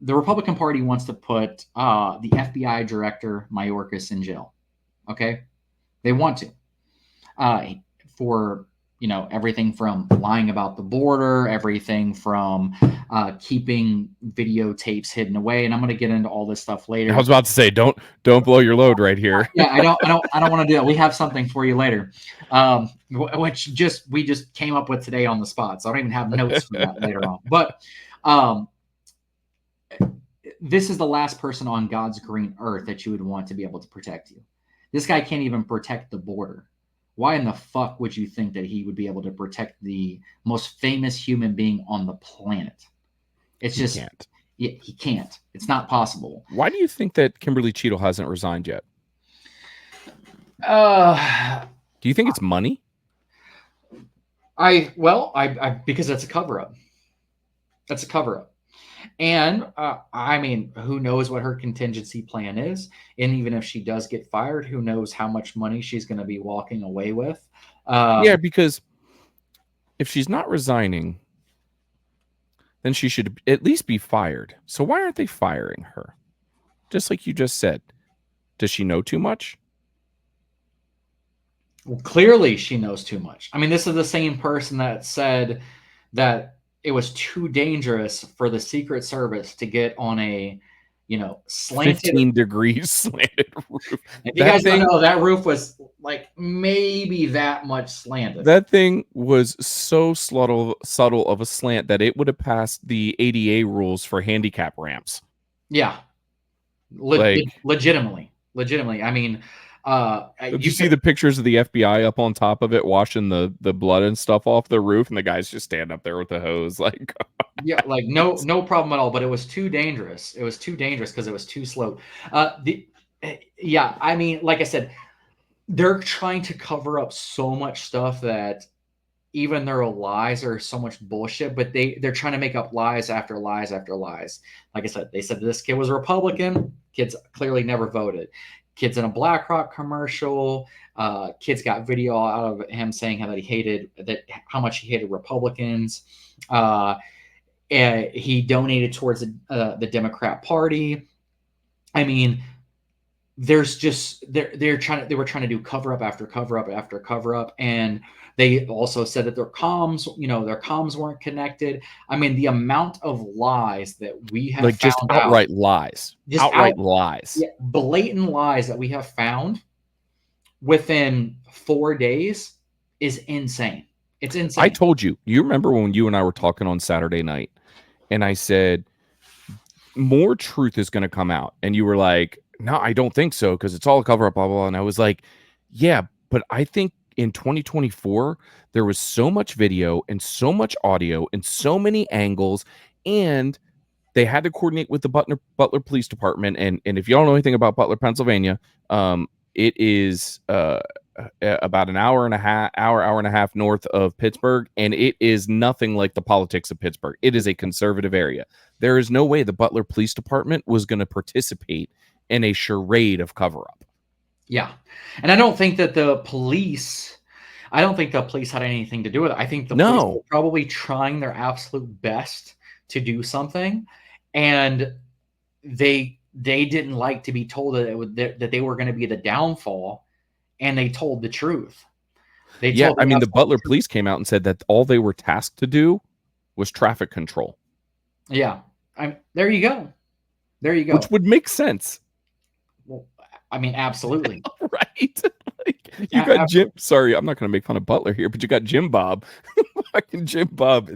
The Republican Party wants to put the FBI director Mayorkas in jail. Okay, they want to for everything from lying about the border, everything from keeping videotapes hidden away. And I'm going to get into all this stuff later. I was about to say, don't blow your load right here. Yeah, I don't want to do that. We have something for you later, which we just came up with today on the spot. So I don't even have notes for that later on. But this is the last person on God's green earth that you would want to be able to protect you. This guy can't even protect the border. Why in the fuck would you think that he would be able to protect the most famous human being on the planet? It's just, he can't. It's not possible. Why do you think that Kimberly Cheadle hasn't resigned yet? Do you think it's money? Because that's a cover-up. That's a cover-up. And I mean, who knows what her contingency plan is? And even if she does get fired, who knows how much money she's going to be walking away with? Yeah, because if she's not resigning, then she should at least be fired. So why aren't they firing her? Just like you just said. Does she know too much? Well, clearly she knows too much. I mean, this is the same person that said that it was too dangerous for the Secret Service to get on a, slanted. 15 degrees slanted roof. If you guys don't know, that roof was like maybe that much slanted. That thing was so subtle of a slant that it would have passed the ADA rules for handicap ramps. Yeah. Legitimately. I mean, did you see the pictures of the FBI up on top of it washing the blood and stuff off the roof, and the guys just stand up there with the hose like yeah, like no problem at all, but it was too dangerous. It was too dangerous because it was too slow. Yeah, I mean, like I said, they're trying to cover up so much stuff that even their lies are so much bullshit, but they're trying to make up lies after lies after lies. Like I said, they said this kid was a Republican. Kids clearly never voted. Kids in a BlackRock commercial. Kids got video out of him saying how much he hated Republicans. He donated towards the Democrat Party. I mean, there's just they were trying to do cover up after cover up after cover up, and they also said that their comms weren't connected. I mean, the amount of lies that we have like just outright lies, lies, blatant lies that we have found within 4 days is insane. It's insane. I told you. You remember when you and I were talking on Saturday night, and I said more truth is going to come out, and you were like, no, I don't think so, because it's all a cover up, blah, blah, blah. And I was like, yeah, but I think in 2024, there was so much video and so much audio and so many angles, and they had to coordinate with the Butler Police Department. And if you don't know anything about Butler, Pennsylvania, it is about an hour and a half north of Pittsburgh, and it is nothing like the politics of Pittsburgh. It is a conservative area. There is no way the Butler Police Department was going to participate in a charade of cover-up. Yeah. And I don't think that the police had anything to do with it. I think the police were probably trying their absolute best to do something, and they didn't like to be told that they were going to be the downfall, and they told the truth. The Butler police came out and said that all they were tasked to do was traffic control. Yeah. There you go. Which would make sense. Well, I mean, absolutely. Right? Like, you got Jim. Sorry, I'm not going to make fun of Butler here, but you got Jim Bob. Fucking Jim Bob,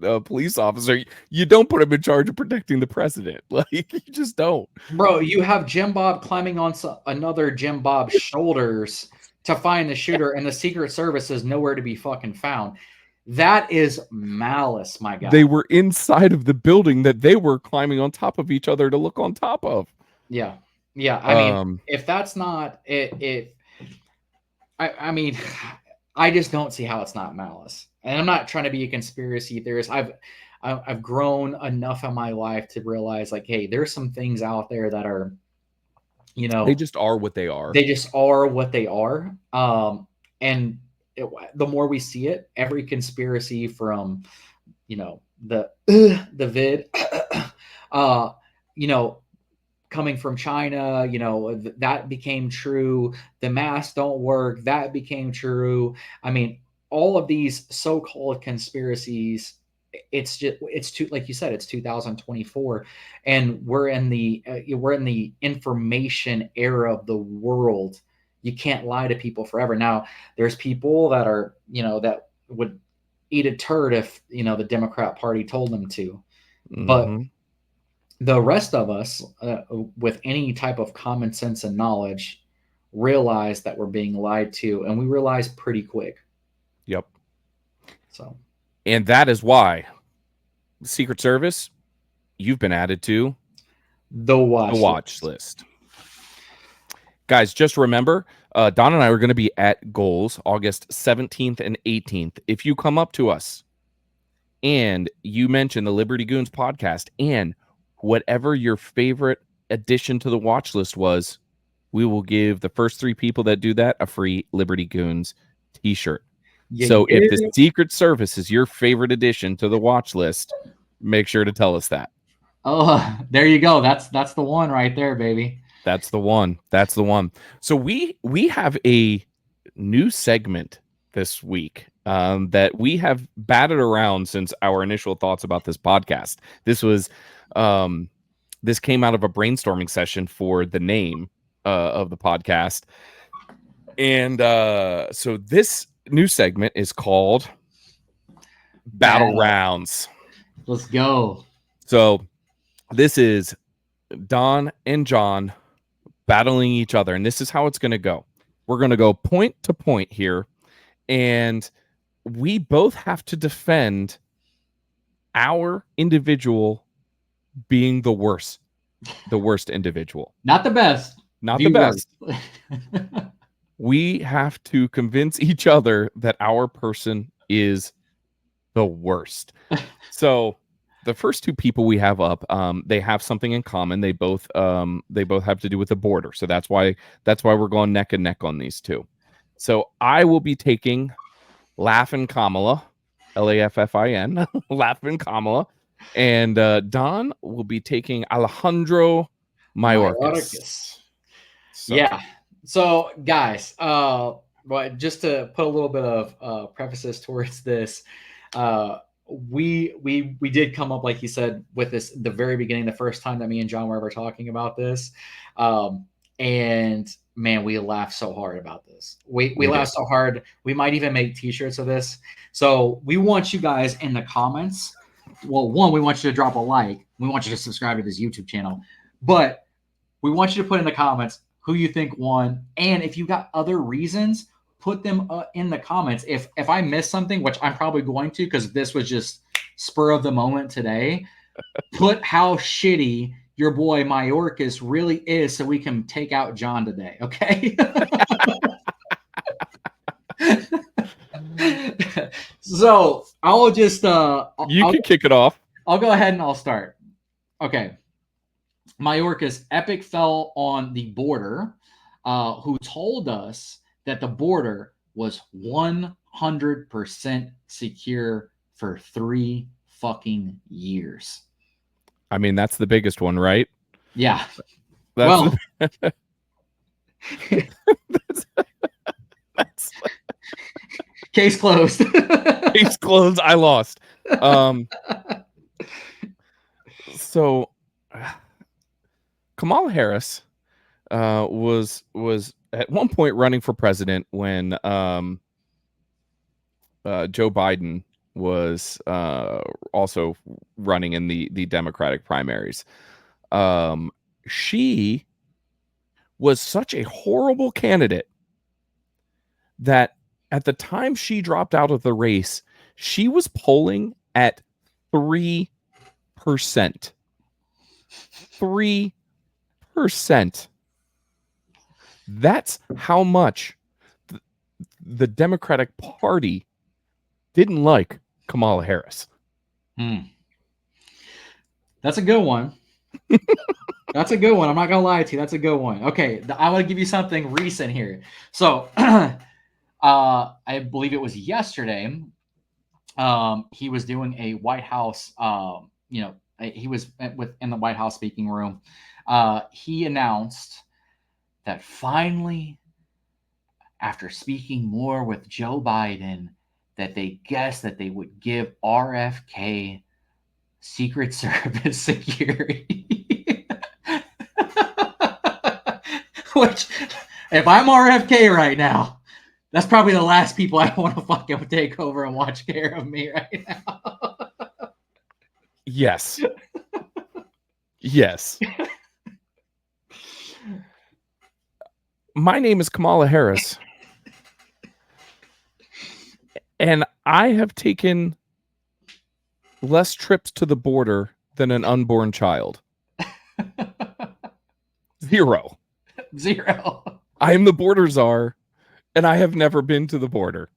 a police officer. You don't put him in charge of protecting the president. Like, you just don't. Bro, you have Jim Bob climbing on another Jim Bob's shoulders to find the shooter, and the Secret Service is nowhere to be fucking found. That is malice, my guy. They were inside of the building that they were climbing on top of each other to look on top of. Yeah. Yeah. I mean, if that's not it, I mean, I just don't see how it's not malice. And I'm not trying to be a conspiracy theorist. I've grown enough in my life to realize, like, hey, there's some things out there that are, they just are what they are. They just are what they are. And the more we see it, every conspiracy from, the vid, coming from China, that became true. The masks don't work. That became true. I mean, all of these so-called conspiracies, it's like you said, it's 2024, and we're in the information era of the world. You can't lie to people forever. Now, there's people that are, that would eat a turd if, the Democrat Party told them to. Mm-hmm. But the rest of us, with any type of common sense and knowledge, realize that we're being lied to, and we realize pretty quick. Yep. So, and that is why the Secret Service, you've been added to the watch list. Guys, just remember, Don and I are going to be at Goals August 17th and 18th. If you come up to us and you mentioned the Liberty Goons podcast, and whatever your favorite addition to the watch list was, we will give the first 3 people that do that a free Liberty Goons t-shirt. So if the Secret Service is your favorite addition to the watch list, make sure to tell us that. Oh, there you go. That's the one right there, baby. That's the one. That's the one. So we have a new segment this week that we have batted around since our initial thoughts about this podcast. This was this came out of a brainstorming session for the name of the podcast. And so this new segment is called Battle Rounds. Let's go. So this is Don and Jon battling each other, and this is how it's going to go. We're going to go point to point here, and we both have to defend our individual being the worst individual. Not the best. Not the best. We have to convince each other that our person is the worst. So the first 2 people we have up, they have something in common. They both have to do with the border. So that's why we're going neck and neck on these 2. So I will be taking Laughin' Kamala, Laffin, Laughin' Kamala, and Don will be taking Alejandro Mayorkas. So. Yeah. So guys, but just to put a little bit of prefaces towards this, we did come up, like you said, with this the very beginning, the first time that me and Jon were ever talking about this, and man, we laughed so hard about this. We laughed so hard. We might even make t-shirts of this. So we want you guys in the comments. Well, one, we want you to drop a like. We want you to subscribe to this YouTube channel, but we want you to put in the comments who you think won, and if you got other reasons, put them in the comments. If I missed something, which I'm probably going to, because this was just spur of the moment today, put how shitty your boy Mayorkas really is, so we can take out Jon today. Okay. So I'll just you can kick it off. I'll go ahead and I'll start. Okay. Mayorkas epic fell on the border, who told us that the border was 100% secure for 3 fucking years. I mean, that's the biggest one, right? Yeah. That's case closed. Case closed. I lost. So Kamala Harris was at one point running for president when Joe Biden was also running in the Democratic primaries. She was such a horrible candidate that at the time she dropped out of the race, she was polling at 3%. 3%. That's how much the Democratic Party didn't like Kamala Harris. That's a good one. That's a good one. I'm not gonna lie to you. That's a good one. Okay, I want to give you something recent here. So, I believe it was yesterday. He was doing a White House. He was in the White House speaking room. He announced that finally, after speaking more with Joe Biden, that they guessed that they would give RFK Secret Service security. Which, if I'm RFK right now, that's probably the last people I want to fucking take over and watch care of me right now. Yes. Yes. My name is Kamala Harris. And I have taken less trips to the border than an unborn child. 0. I am the border czar, and I have never been to the border.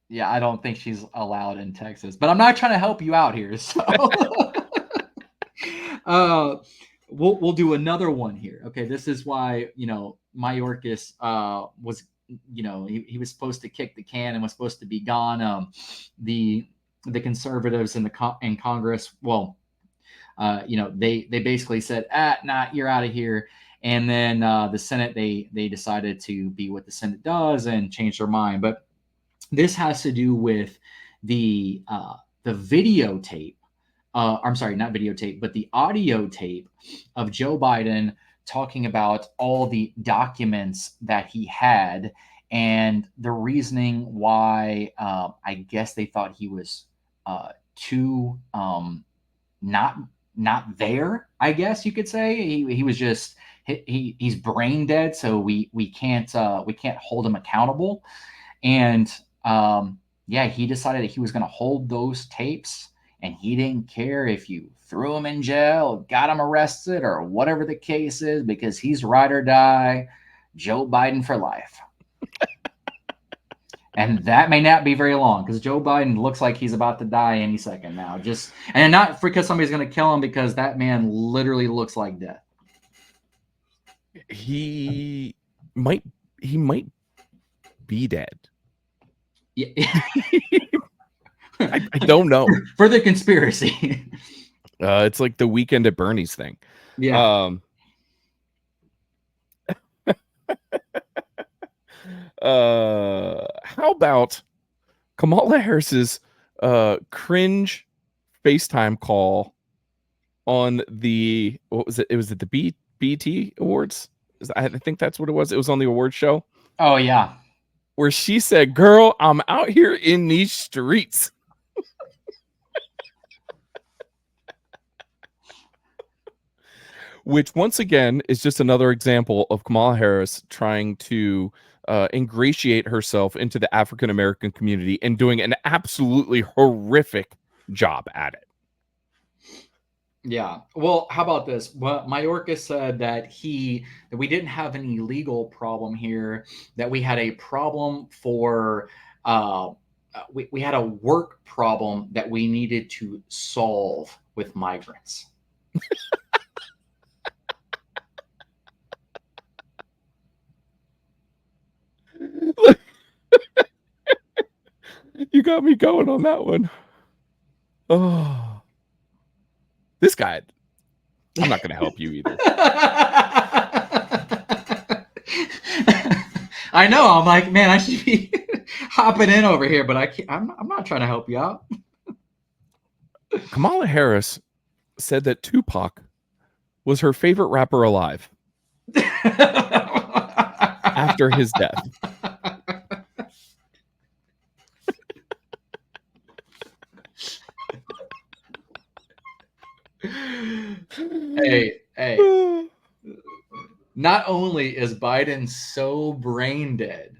Yeah, I don't think she's allowed in Texas, but I'm not trying to help you out here. So, we'll do another one here. Okay, this is why Mayorkas was he was supposed to kick the can and was supposed to be gone. The conservatives in Congress, well, they basically said, nah, you're out of here. And then the Senate, they decided to be what the Senate does and change their mind. But this has to do with the videotape. I'm sorry, not videotape, but the audio tape of Joe Biden talking about all the documents that he had and the reasoning why I guess they thought he was too not there. I guess you could say he was just he's brain dead, so we can't hold him accountable. And yeah, he decided that he was going to hold those tapes, and he didn't care if you threw him in jail, got him arrested, or whatever the case is, because he's ride or die Joe Biden for life. And that may not be very long, because Joe Biden looks like he's about to die any second now. And not because somebody's going to kill him, because that man literally looks like death. He might be dead. Yeah. I don't know. For the conspiracy. It's like the Weekend at Bernie's thing. Yeah. How about Kamala Harris's cringe FaceTime call on the, what was it? It was at the BET Awards. I think that's what it was. It was on the awards show. Oh yeah. Where she said, "Girl, I'm out here in these streets." Which, once again, is just another example of Kamala Harris trying to ingratiate herself into the African American community and doing an absolutely horrific job at it. Yeah. Well, how about this? Well, Mayorkas said that we didn't have any legal problem here, that we had a problem for we had a work problem that we needed to solve with migrants. You got me going on that one. Oh, this guy, I'm not going to help you either. I know. I'm like, man, I should be hopping in over here, but I can't. I'm not trying to help you out. Kamala Harris said that Tupac was her favorite rapper alive after his death. Hey. Not only is Biden so brain dead,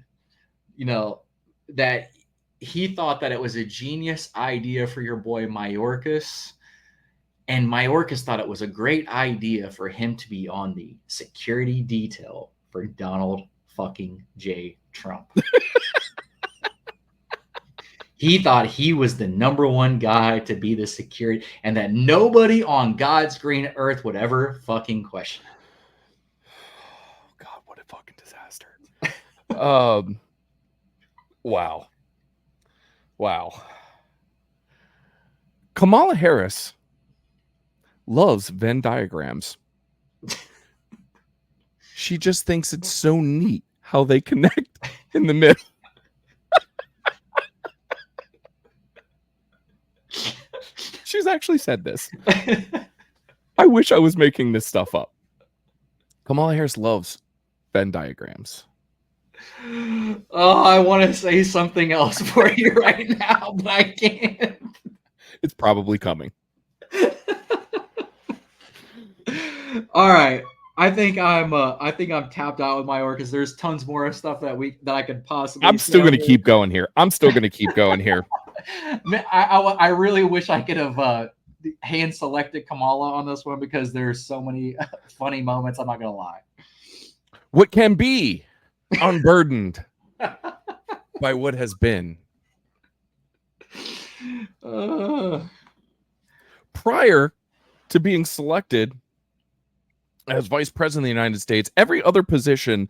that he thought that it was a genius idea for your boy Mayorkas, and Mayorkas thought it was a great idea for him to be on the security detail for Donald fucking J. Trump. He thought he was the number one guy to be the security, and that nobody on God's green earth would ever fucking question it. God, what a fucking disaster. Wow. Kamala Harris loves Venn diagrams. She just thinks it's so neat how they connect in the middle. She's actually said this. I wish I was making this stuff up. Kamala Harris loves Venn diagrams. Oh, I want to say something else for you right now, but I can't. It's probably coming. All right. I think I'm tapped out with my orc, because there's tons more stuff that I could possibly. I'm still going to keep going here. I really wish I could have hand selected Kamala on this one, because there's so many funny moments. I'm not gonna lie. What can be unburdened by what has been Prior to being selected as vice president of the United States, every other position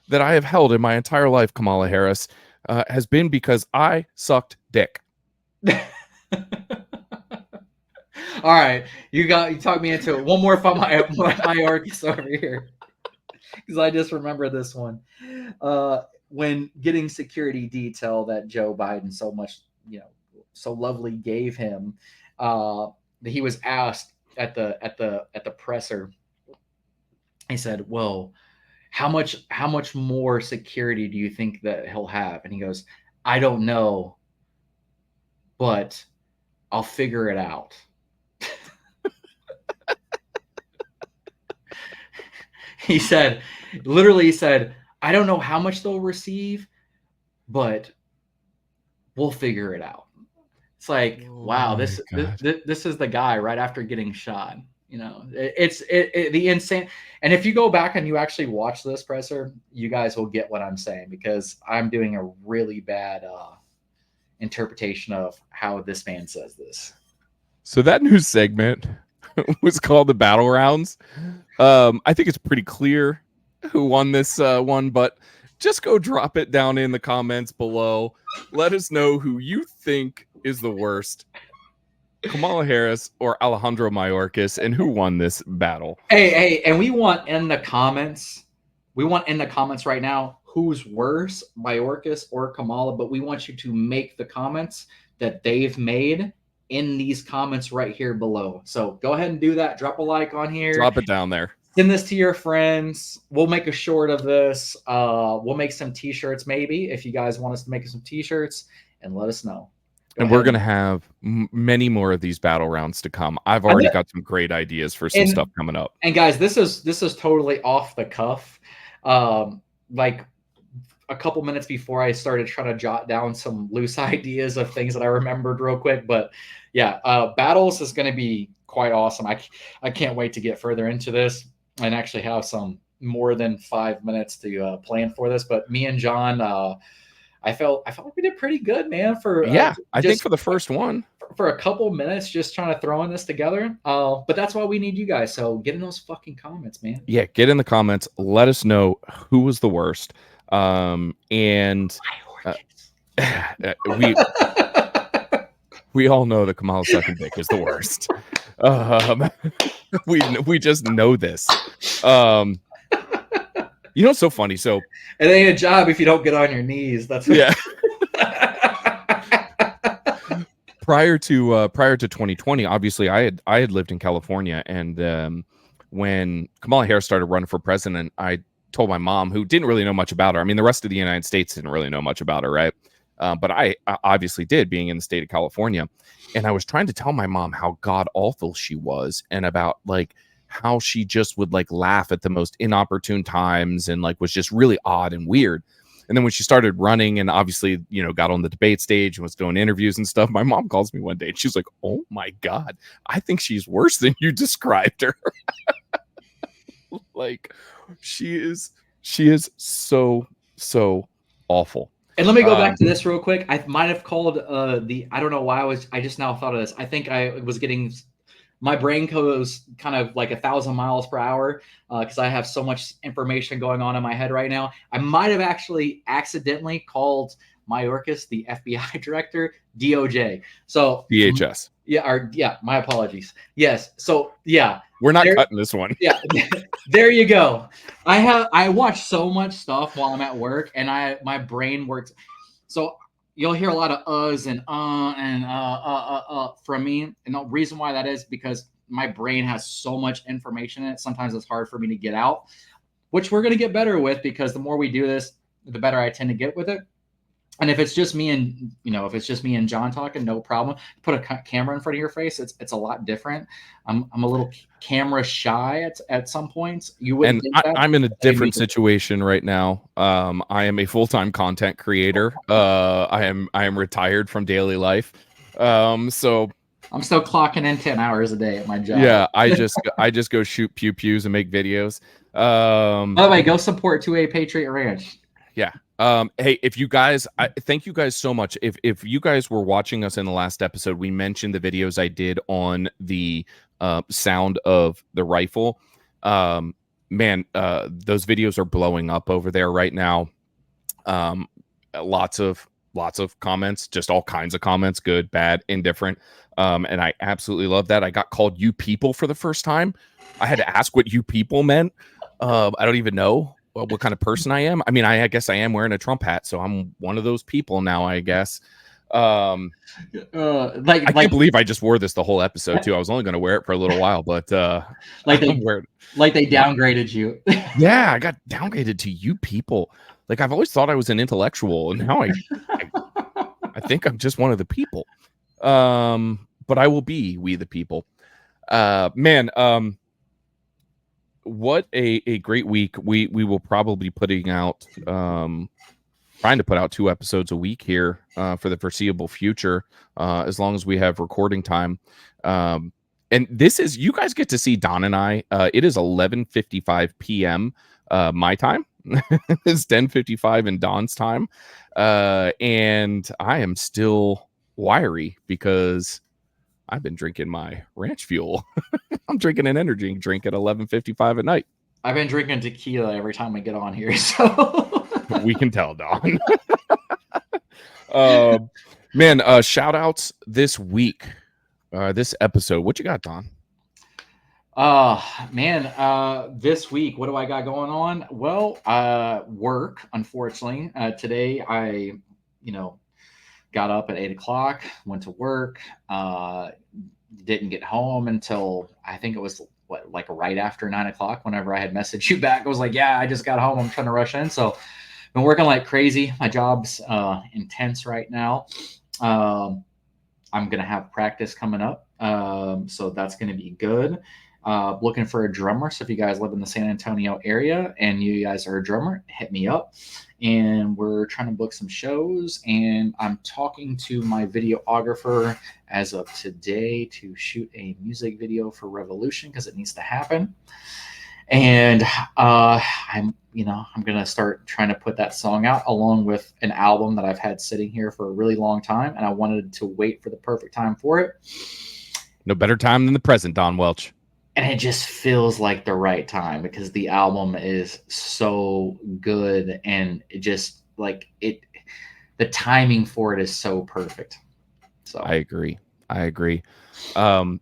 that I have held in my entire life, Kamala Harris, has been because I sucked dick. All right, you talked me into it. One more from my artist over here, because I just remember this one. When getting security detail that Joe Biden so lovely gave him, he was asked at the presser. He said, "Well, how much more security do you think that he'll have?" And he goes, "I don't know, but I'll figure it out." He said, "I don't know how much they'll receive, but we'll figure it out." It's like, wow, this is the guy right after getting shot. You know, it's the insane. And if you go back and you actually watch this presser, you guys will get what I'm saying, because I'm doing a really bad interpretation of how this man says this. So that news segment was called the Battle Rounds. I think it's pretty clear who won this one, but just go drop it down in the comments below. Let us know who you think is the worst, Kamala Harris or Alejandro Mayorkas, and who won this battle. Hey, and we want in the comments right now who's worse, Mayorkas or Kamala, but we want you to make the comments that they've made in these comments right here below. So go ahead and do that. Drop a like on here. Drop it down there. Send this to your friends. We'll make a short of this. We'll make some t-shirts maybe if you guys want us to make some t-shirts, and let us know. And we're going to have many more of these battle rounds to come. I've already got some great ideas for some stuff coming up. And guys, this is totally off the cuff. Like a couple minutes before I started trying to jot down some loose ideas of things that I remembered real quick. But yeah, battles is going to be quite awesome. I can't wait to get further into this and actually have some more than 5 minutes to plan for this. But me and John, I felt like we did pretty good, man. I think for the first one, for a couple minutes, just trying to throw in this together. But that's why we need you guys. So get in those fucking comments, man. Yeah, get in the comments. Let us know who was the worst. And we all know that Kamala's second dick is the worst. We just know this. You know what's so funny? So it ain't a job if you don't get on your knees. That's what... yeah. Prior to 2020, obviously I had lived in California, and when Kamala Harris started running for president, I told my mom, who didn't really know much about her. I mean, the rest of the United States didn't really know much about her, right? But I obviously did, being in the state of California, and I was trying to tell my mom how god awful she was, and about like how she just would like laugh at the most inopportune times, and like was just really odd and weird. And then when she started running and obviously, you know, got on the debate stage and was doing interviews and stuff, my mom calls me one day and she's like, "Oh my God, I think she's worse than you described her." Like she is so awful. And let me go back to this real quick. I might have called I don't know why I just now thought of this. I think I was getting, my brain goes kind of like 1,000 miles per hour because I have so much information going on in my head right now. I might have actually accidentally called Mayorkas, the FBI director, DOJ. So DHS. Yeah, my apologies. Yes. So yeah. We're not cutting this one. Yeah. There you go. I watch so much stuff while I'm at work, and my brain works. So you'll hear a lot of uhs and from me. And the reason why that is because my brain has so much information in it. Sometimes it's hard for me to get out, which we're going to get better with, because the more we do this, the better I tend to get with it. And if it's just me and John talking, no problem. Put a camera in front of your face, it's a lot different. I'm a little camera shy at some points. You wouldn't think that. I'm in a different situation right now. I am a full-time content creator. I am retired from daily life. So I'm still clocking in 10 hours a day at my job. Yeah, I just go shoot pew-pews and make videos. By the way, go support 2A Patriot Ranch. Yeah. Hey, if you guys, thank you guys so much. If you guys were watching us in the last episode, we mentioned the videos I did on the sound of the rifle. Man, those videos are blowing up over there right now. Lots of comments, just all kinds of comments, good, bad, indifferent. And I absolutely love that. I got called "you people" for the first time. I had to ask what "you people" meant. I don't even know what kind of person I am. I mean, I guess I am wearing a Trump hat, so I'm one of those people now, I guess. I can't believe I just wore this the whole episode too. I was only going to wear it for a little while, but like they downgraded you. Yeah, I got downgraded to "you people." Like, I've always thought I was an intellectual, and now I think I'm just one of the people. But I will be "we the people." Man, what a great week. We will probably be putting out trying to put out 2 episodes a week here for the foreseeable future, as long as we have recording time. And this is, you guys get to see Don and I. It is 11:55 p.m. My time. It's 10:55 in Don's time. And I am still wiry because I've been drinking my ranch fuel. I'm drinking an energy drink at 11:55 at night. I've been drinking tequila every time I get on here, so we can tell, Don. Man, shout outs this week. This episode. What you got, Don? Man, this week, what do I got going on? Well, work, unfortunately. Today I, got up at 8 o'clock, went to work, didn't get home until I think it was like right after 9 o'clock. Whenever I had messaged you back, I was like, yeah, I just got home. I'm trying to rush in. So been working like crazy. My job's intense right now. I'm going to have practice coming up. So that's going to be good. Looking for a drummer. So if you guys live in the San Antonio area and you guys are a drummer, hit me up. And we're trying to book some shows. And I'm talking to my videographer as of today to shoot a music video for Revolution because it needs to happen. And I'm going to start trying to put that song out along with an album that I've had sitting here for a really long time. And I wanted to wait for the perfect time for it. No better time than the present, Don Welch. And it just feels like the right time because the album is so good and it just like it, the timing for it is so perfect. So I agree.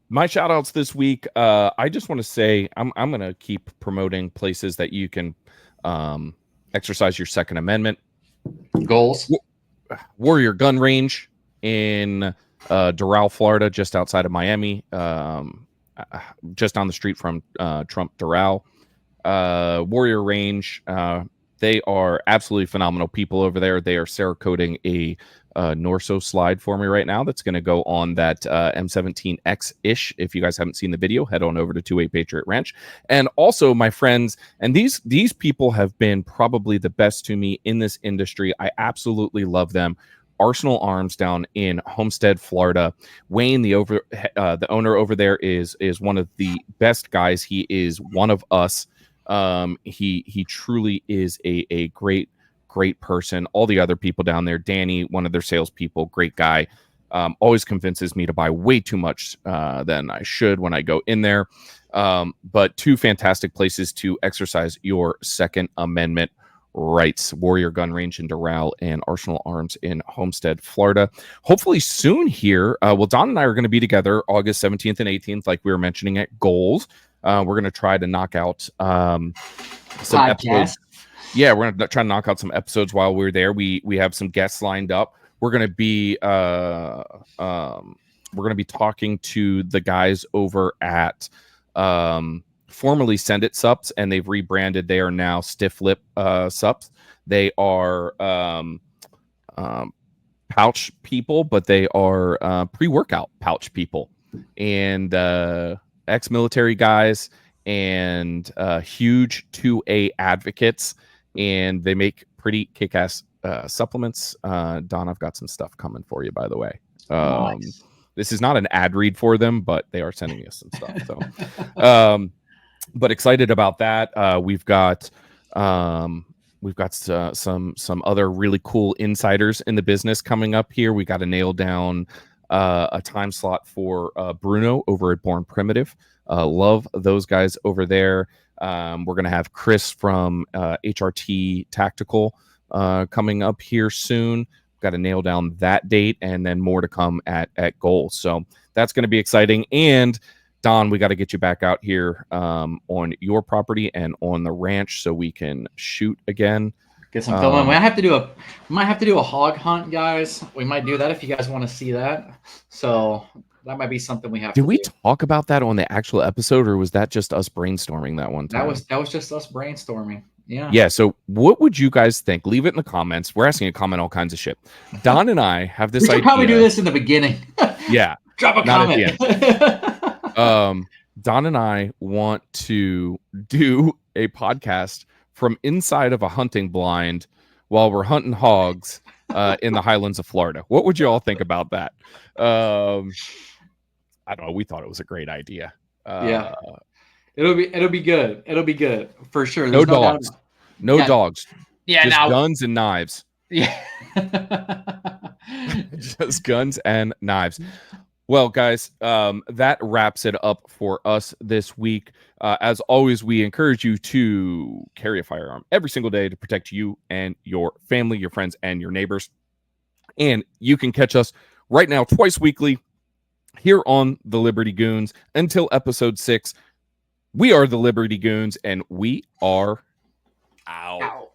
My shout outs this week. I just want to say I'm going to keep promoting places that you can exercise your Second Amendment goals. Warrior Gun Range in Doral, Florida, just outside of Miami. Just on the street from Trump Doral. Warrior Range, they are absolutely phenomenal people over there. They are Cerakoting a Norso slide for me right now that's going to go on that M17X-ish. If you guys haven't seen the video, head on over to 28 Patriot Ranch. And also, my friends, and these people have been probably the best to me in this industry. I absolutely love them. Arsenal Arms down in Homestead, Florida. Wayne, the owner over there, is one of the best guys. He is one of us. He truly is a great person. All the other people down there, Danny, one of their salespeople, great guy. Always convinces me to buy way too much than I should when I go in there. But 2 fantastic places to exercise your Second Amendment rights: Warrior Gun Range in Doral and Arsenal Arms in Homestead, Florida. Hopefully soon here. Well, Don and I are going to be together August 17th and 18th, like we were mentioning at Goals. We're going to try to knock out some episodes. Yeah, we're going to try to knock out some episodes while we're there. We have some guests lined up. We're going to be talking to the guys over at formerly Send It Sups, and they've rebranded. They are now Stiff Lip Sups. They are pouch people, but they are pre-workout pouch people, and ex-military guys, and huge 2A advocates, and they make pretty kick-ass supplements. Don, I've got some stuff coming for you, by the way. Nice. This is not an ad read for them, but they are sending us some stuff. So but excited about that. We've got We've got some other really cool insiders in the business coming up here. We got to nail down a time slot for Bruno over at Born Primitive. Love those guys over there. We're going to have Chris from HRT Tactical coming up here soon. Got to nail down that date, and then more to come at Goal. So that's going to be exciting. And Don, we got to get you back out here on your property and on the ranch so we can shoot again. Get some filming. We might have to do a hog hunt, guys. We might do that if you guys want to see that. So that might be something we have to do. Did we talk about that on the actual episode, or was that just us brainstorming that one time? That was just us brainstorming. Yeah. Yeah. So what would you guys think? Leave it in the comments. We're asking you to comment all kinds of shit. Don and I have this idea. We should probably do this in the beginning. Yeah. Drop a comment. Don and I want to do a podcast from inside of a hunting blind while we're hunting hogs in the Highlands of Florida. What would you all think about that? I don't know. We thought it was a great idea. Yeah. It'll be good. It'll be good for sure. No dogs. No dogs. Yeah, just guns and knives. Yeah. Just guns and knives. Well, guys, that wraps it up for us this week. As always, we encourage you to carry a firearm every single day to protect you and your family, your friends, and your neighbors. And you can catch us right now twice weekly here on the Liberty Goons until episode 6. We are the Liberty Goons, and we are out.